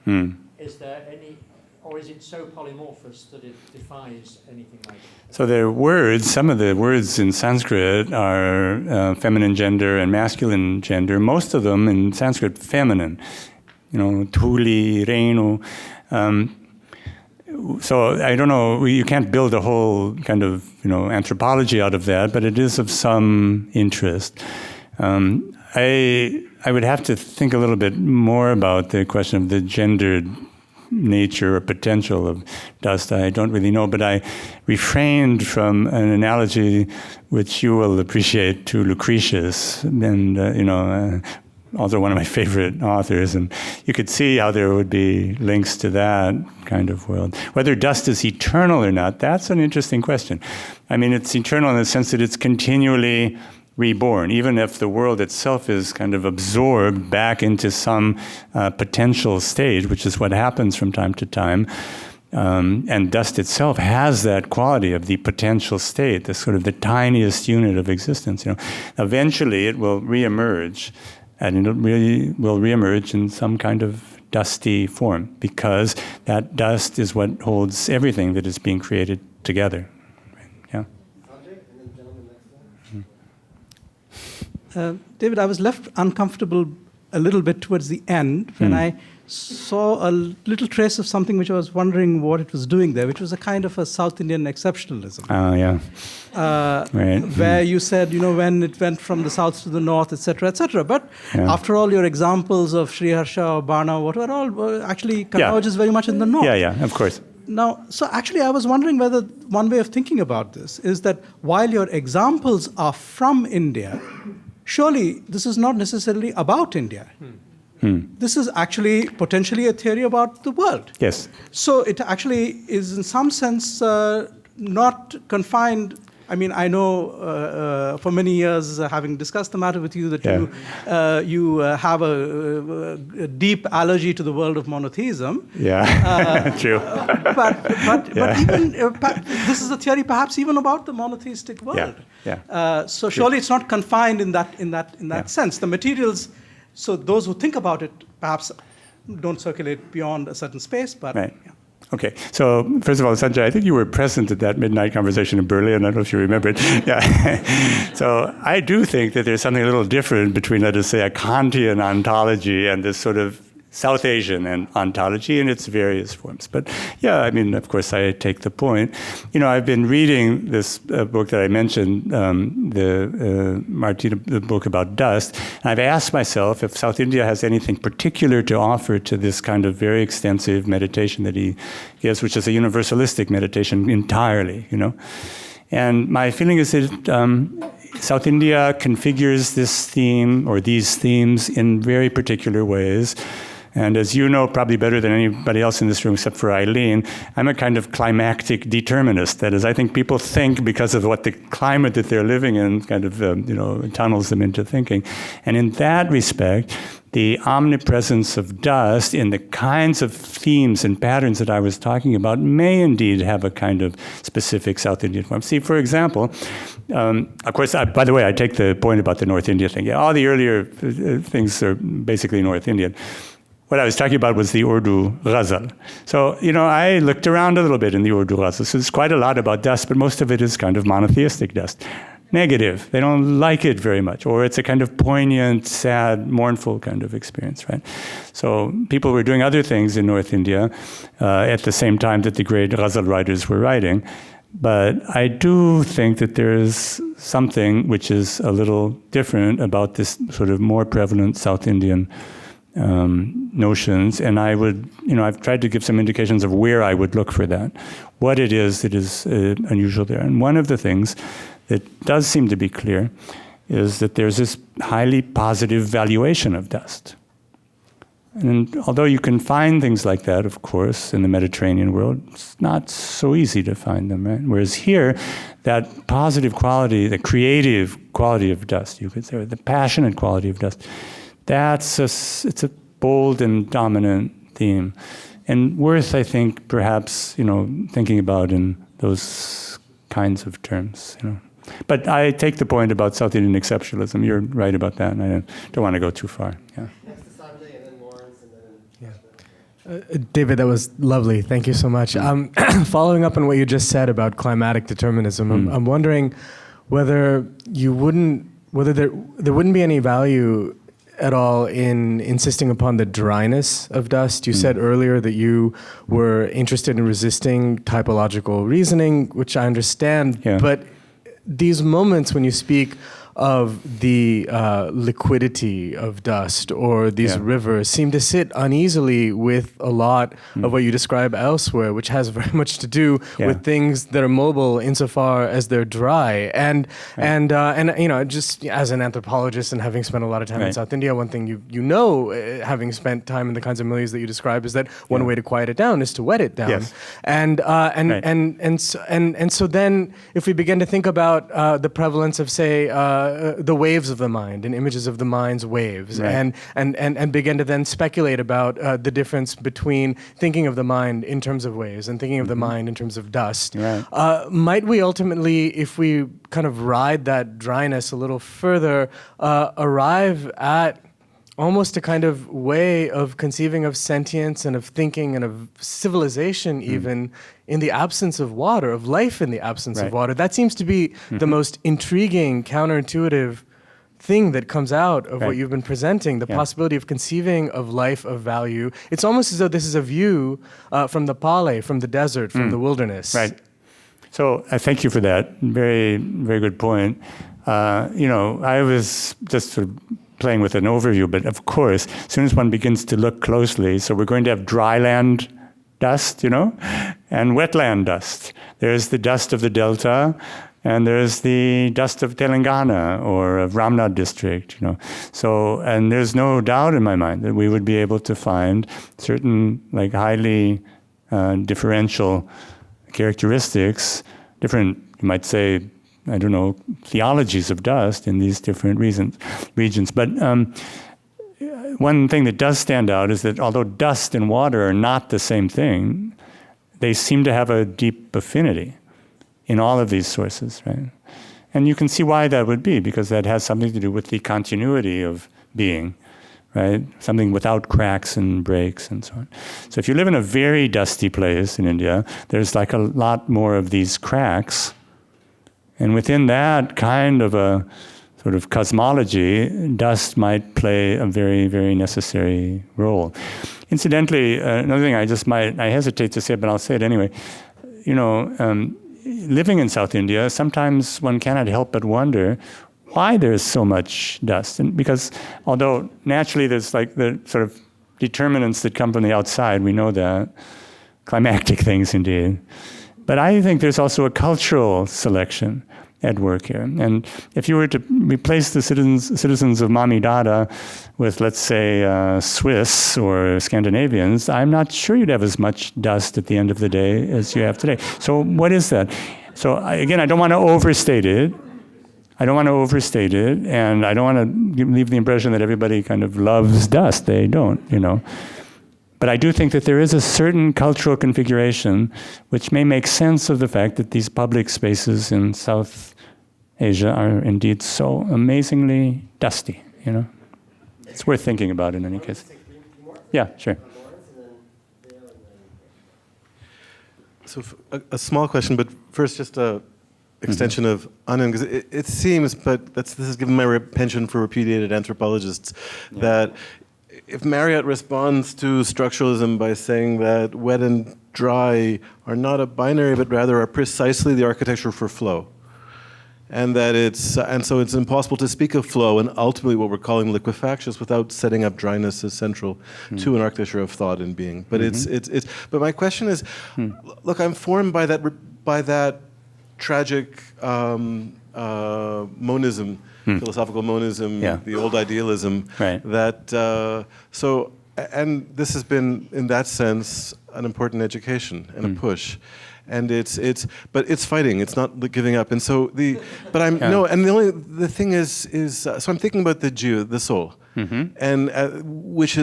Is there any... Or is it so polymorphous that it defies anything like it? So there are words, some of the words in Sanskrit are feminine gender and masculine gender. Most of them in Sanskrit feminine, Thuli, Renu. So I don't know, you can't build a whole kind of, anthropology out of that, but it is of some interest. I would have to think a little bit more about the question of the gendered nature or potential of dust, I don't really know, but I refrained from an analogy which you will appreciate to Lucretius, and also one of my favorite authors, and you could see how there would be links to that kind of world. Whether dust is eternal or not, that's an interesting question. I mean, it's eternal in the sense that it's continually reborn, even if the world itself is kind of absorbed back into some potential stage, which is what happens from time to time. And dust itself has that quality of the potential state, the sort of the tiniest unit of existence. Eventually, it will reemerge, and it really will reemerge in some kind of dusty form, because that dust is what holds everything that is being created together. Yeah. David, I was left uncomfortable a little bit towards the end when I saw a little trace of something which I was wondering what it was doing there, which was a kind of a South Indian exceptionalism. Oh, yeah. Right. Where you said, when it went from the south to the north, etc., etc. But after all, your examples of Sri Harsha or Bana, what were all actually converges very much in the north. Yeah, of course. Now, so actually I was wondering whether one way of thinking about this is that while your examples are from India, surely this is not necessarily about India. This is actually potentially a theory about the world. Yes. So it actually is in some sense not confined. I mean, I know for many years, having discussed the matter with you, that you have a deep allergy to the world of monotheism. Yeah, true. But even this is a theory, perhaps even about the monotheistic world. So surely it's not confined in that sense. The materials. So those who think about it perhaps don't circulate beyond a certain space, but. Right. Okay, so first of all, Sanjay, I think you were present at that midnight conversation in Berlin. I don't know if you remember it. Yeah. So I do think that there's something a little different between, let us say, a Kantian ontology and this sort of South Asian ontology in its various forms. But yeah, I mean, of course, I take the point. I've been reading this book that I mentioned, the book about dust, and I've asked myself if South India has anything particular to offer to this kind of very extensive meditation that he gives, which is a universalistic meditation entirely, And my feeling is that South India configures this theme or these themes in very particular ways. And as you know, probably better than anybody else in this room except for Eileen, I'm a kind of climactic determinist. That is, I think people think because of what the climate that they're living in kind of, tunnels them into thinking. And in that respect, the omnipresence of dust in the kinds of themes and patterns that I was talking about may indeed have a kind of specific South Indian form. See, for example, of course, by the way, I take the point about the North India thing. Yeah, all the earlier things are basically North Indian. What I was talking about was the Urdu ghazal. So, I looked around a little bit in the Urdu ghazal. So there's quite a lot about dust, but most of it is kind of monotheistic dust. Negative. They don't like it very much. Or it's a kind of poignant, sad, mournful kind of experience, right? So people were doing other things in North India at the same time that the great ghazal writers were writing. But I do think that there's something which is a little different about this sort of more prevalent South Indian notions, and I would, I've tried to give some indications of where I would look for that, what it is that is unusual there. And one of the things that does seem to be clear is that there's this highly positive valuation of dust. And although you can find things like that, of course, in the Mediterranean world, it's not so easy to find them, right? Whereas here, that positive quality, the creative quality of dust, you could say, or the passionate quality of dust, it's a bold and dominant theme, and worth, I think, perhaps, thinking about in those kinds of terms, But I take the point about South Indian exceptionalism. You're right about that, and I don't want to go too far. Yeah. Next to Sanjay, and then Lawrence, and then. David, that was lovely. Thank you so much. Following up on what you just said about climatic determinism, I'm wondering whether there wouldn't be any value at all in insisting upon the dryness of dust. You said earlier that you were interested in resisting typological reasoning, which I understand, but these moments when you speak of the liquidity of dust or these rivers seem to sit uneasily with a lot of what you describe elsewhere, which has very much to do with things that are mobile insofar as they're dry. And you know, just as an anthropologist and having spent a lot of time in South India, one thing you know, having spent time in the kinds of milieus that you describe, is that one way to quiet it down is to wet it down. Yes. And so then, if we begin to think about the prevalence of, say, the waves of the mind and images of the mind's waves, and begin to then speculate about the difference between thinking of the mind in terms of waves and thinking of the mind in terms of dust, might we ultimately, if we kind of ride that dryness a little further, arrive at almost a kind of way of conceiving of sentience and of thinking and of civilization even in the absence of water, of life in the absence of water? That seems to be the most intriguing, counterintuitive thing that comes out of what you've been presenting, the possibility of conceiving of life of value. It's almost as though this is a view from the Pale, from the desert, from the wilderness. Right. So thank you for that. Very, very good point. You know, I was just sort of playing with an overview, but of course, as soon as one begins to look closely, so we're going to have dry land dust, you know, and wetland dust. There's the dust of the Delta, and there's the dust of Telangana or of Ramnad district, you know. So, and there's no doubt in my mind that we would be able to find certain, like, highly differential characteristics, different, you might say, I don't know, theologies of dust in these different regions. But one thing that does stand out is that although dust and water are not the same thing, they seem to have a deep affinity in all of these sources, right? And you can see why that would be, because that has something to do with the continuity of being, right? Something without cracks and breaks and so on. So if you live in a very dusty place in India, there's like a lot more of these cracks. And within that kind of a sort of cosmology, dust might play a very, very necessary role. Incidentally, another thing I hesitate to say, but I'll say it anyway. You know, living in South India, sometimes one cannot help but wonder why there's so much dust. And because although naturally there's like the sort of determinants that come from the outside, we know that, climactic things indeed. But I think there's also a cultural selection at work here. And if you were to replace the citizens of Mami Dada with, let's say, Swiss or Scandinavians, I'm not sure you'd have as much dust at the end of the day as you have today. So what is that? So again, I don't want to overstate it. And I don't want to leave the impression that everybody kind of loves dust. They don't, you know. But I do think that there is a certain cultural configuration which may make sense of the fact that these public spaces in South Asia are indeed so amazingly dusty, you know. It's worth thinking about in any case. Yeah, sure. So a small question, but first just a extension of Anand, because it seems, but this is given my penchant for repudiated anthropologists, that if Marriott responds to structuralism by saying that wet and dry are not a binary, but rather are precisely the architecture for flow, and that so it's impossible to speak of flow and ultimately what we're calling liquefactions without setting up dryness as central to an architecture of thought and being. But but my question is, look, I'm formed by that tragic monism. Philosophical monism, the old idealism. Right. That and this has been, in that sense, an important education and a push, and but it's fighting. It's not giving up. And so the thing is so I'm thinking about the soul, and which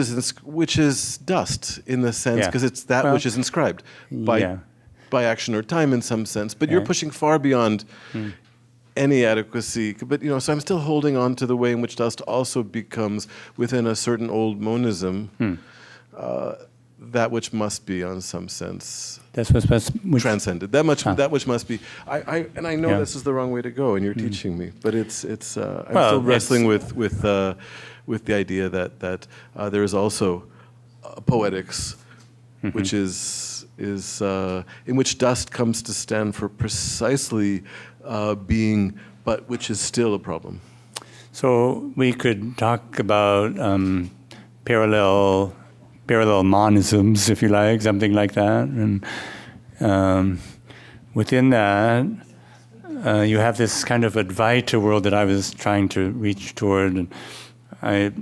is dust in the sense because it's that which is inscribed by action or time in some sense. But you're pushing far beyond any adequacy, but so I'm still holding on to the way in which dust also becomes, within a certain old monism, that which must be, on some sense, transcended. That which must be. I know this is the wrong way to go, and you're teaching me, but I'm still wrestling with the idea that there is also poetics, which is in which dust comes to stand for precisely being, but which is still a problem. So we could talk about parallel monisms, if you like, something like that. And within that, you have this kind of Advaita world that I was trying to reach toward. And I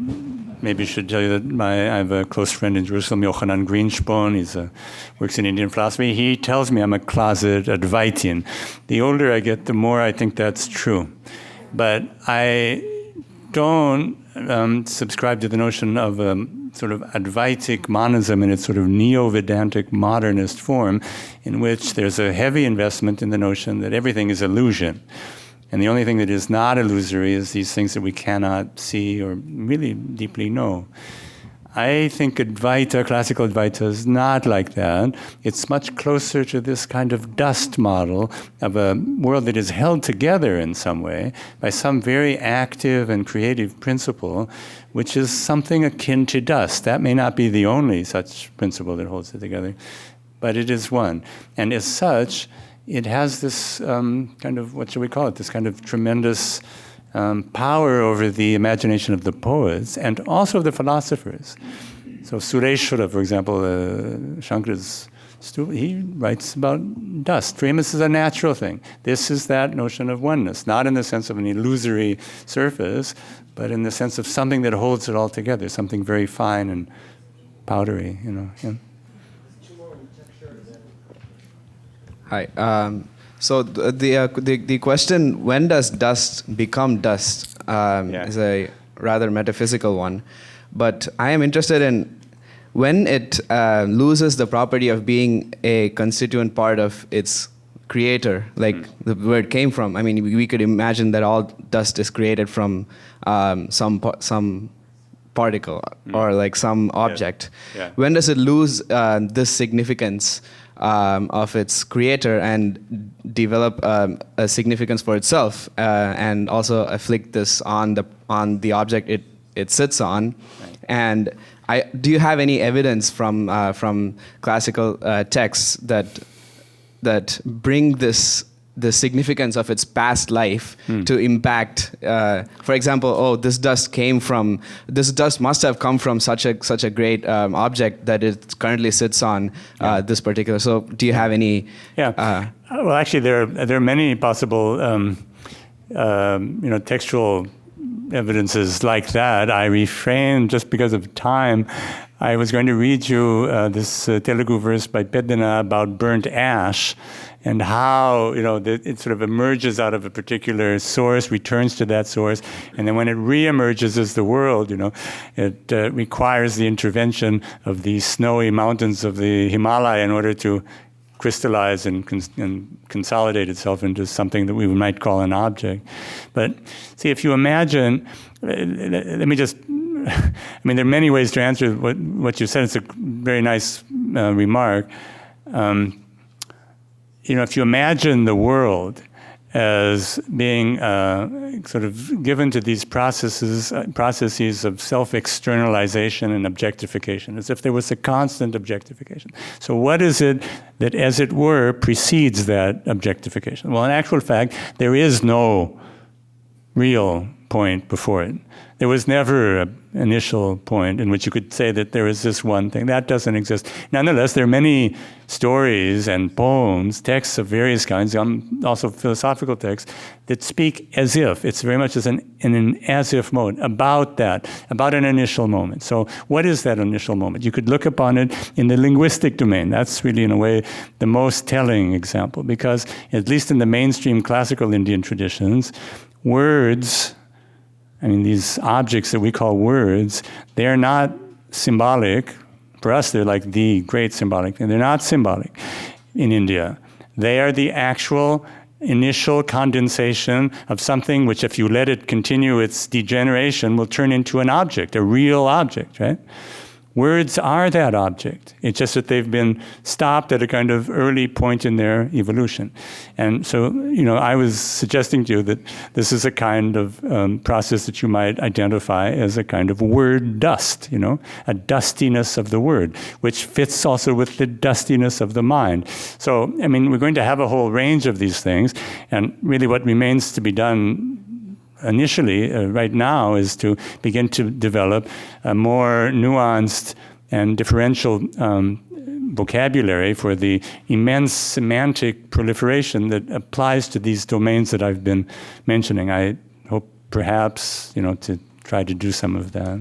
maybe should tell you that I have a close friend in Jerusalem, Yochanan Greenspon. He works in Indian philosophy. He tells me I'm a closet Advaitian. The older I get, the more I think that's true. But I don't subscribe to the notion of sort of Advaitic monism in its sort of neo-Vedantic modernist form, in which there's a heavy investment in the notion that everything is illusion. And the only thing that is not illusory is these things that we cannot see or really deeply know. I think Advaita, classical Advaita, is not like that. It's much closer to this kind of dust model of a world that is held together in some way by some very active and creative principle, which is something akin to dust. That may not be the only such principle that holds it together, but it is one. And as such, it has this kind of, what shall we call it, this kind of tremendous power over the imagination of the poets and also of the philosophers. So Sureshwara, for example, Shankara's student, he writes about dust. For him, this is a natural thing. This is that notion of oneness, not in the sense of an illusory surface, but in the sense of something that holds it all together, something very fine and powdery, you know. Yeah. Hi. So the question, when does dust become dust, is a rather metaphysical one. But I am interested in when it loses the property of being a constituent part of its creator, like where it came from. I mean, we could imagine that all dust is created from some particle or like some object. Yeah. When does it lose this significance of its creator and develop a significance for itself, and also afflict this on the object it sits on? Right. And do you have any evidence from classical texts that bring the significance of its past life to impact? For example, this dust must have come from such a great object that it currently sits on this particular. So, do you have any? Yeah. Well, actually, there are many possible, textual evidences like that. I refrained just because of time. I was going to read you this Telugu verse by Pedana about burnt ash, and how it sort of emerges out of a particular source, returns to that source, and then when it reemerges as the world, it requires the intervention of the snowy mountains of the Himalaya in order to crystallize and consolidate itself into something that we might call an object. But see, if you imagine, let me just, there are many ways to answer what you said. It's a very nice remark. If you imagine the world as being sort of given to these processes of self-externalization and objectification, as if there was a constant objectification. So what is it that, as it were, precedes that objectification? Well, in actual fact, there is no real point before it. There was never an initial point in which you could say that there is this one thing. That doesn't exist. Nonetheless, there are many stories and poems, texts of various kinds, also philosophical texts, that speak as if. It's very much in an as-if mode, about an initial moment. So what is that initial moment? You could look upon it in the linguistic domain. That's really, in a way, the most telling example, because at least in the mainstream classical Indian traditions, words, these objects that we call words, they're not symbolic. For us, they're like the great symbolic thing. They're not symbolic in India. They are the actual initial condensation of something which, if you let it continue its degeneration, will turn into an object, a real object, right? Words are that object. It's just that they've been stopped at a kind of early point in their evolution. And so, I was suggesting to you that this is a kind of process that you might identify as a kind of word dust, a dustiness of the word, which fits also with the dustiness of the mind. So, we're going to have a whole range of these things, and really what remains to be done initially, right now, is to begin to develop a more nuanced and differential vocabulary for the immense semantic proliferation that applies to these domains that I've been mentioning. I hope perhaps, to try to do some of that.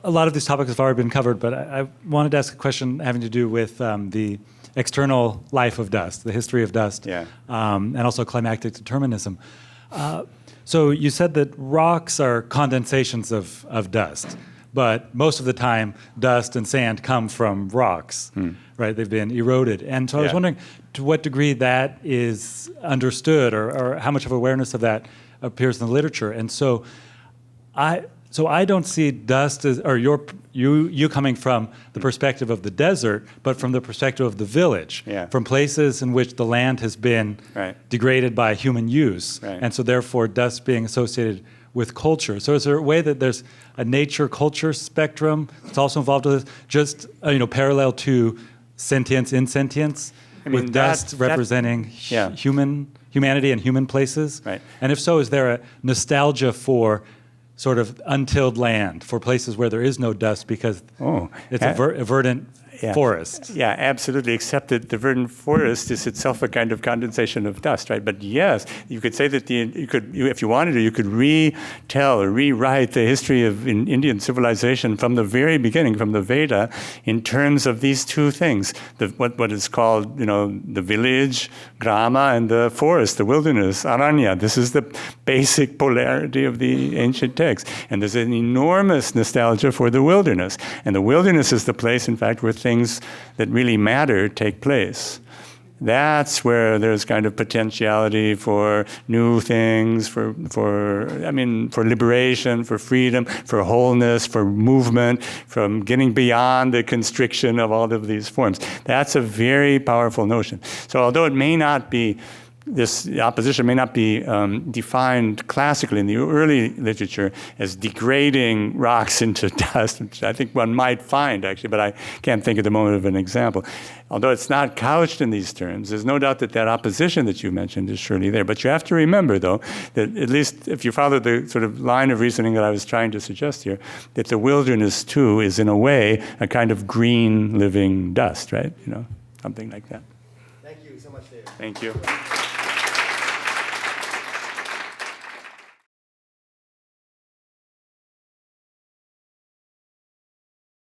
A lot of these topics have already been covered, but I wanted to ask a question having to do with the external life of dust, the history of dust, and also climactic determinism. So you said that rocks are condensations of dust, but most of the time dust and sand come from rocks, right? They've been eroded. And so I was wondering to what degree that is understood or how much of awareness of that appears in the literature. And so I don't see dust as, or you coming from the perspective of the desert, but from the perspective of the village, from places in which the land has been degraded by human use, and so therefore dust being associated with culture. So is there a way that there's a nature-culture spectrum that's also involved with this, just parallel to sentience, insentience, with dust representing humanity and human places? Right. And if so, is there a nostalgia for sort of untilled land, for places where there is no dust because it's a verdant forest? Yeah, absolutely, except that the verdant forest is itself a kind of condensation of dust, right? But yes, you could say that if you wanted to, you could retell or rewrite the history of Indian civilization from the very beginning, from the Veda, in terms of these two things, what is called, the village, grama, and the forest, the wilderness, aranya. This is the basic polarity of the ancient text. And there's an enormous nostalgia for the wilderness. And the wilderness is the place, in fact, where things that really matter take place. That's where there's kind of potentiality for new things, for liberation, for freedom, for wholeness, for movement, from getting beyond the constriction of all of these forms. That's a very powerful notion. So although it may not be this opposition may not be defined classically in the early literature as degrading rocks into dust, which I think one might find, actually, but I can't think at the moment of an example. Although it's not couched in these terms, there's no doubt that opposition that you mentioned is surely there. But you have to remember, though, that at least if you follow the sort of line of reasoning that I was trying to suggest here, that the wilderness, too, is in a way a kind of green living dust, right? Something like that. Thank you so much, David. Thank you.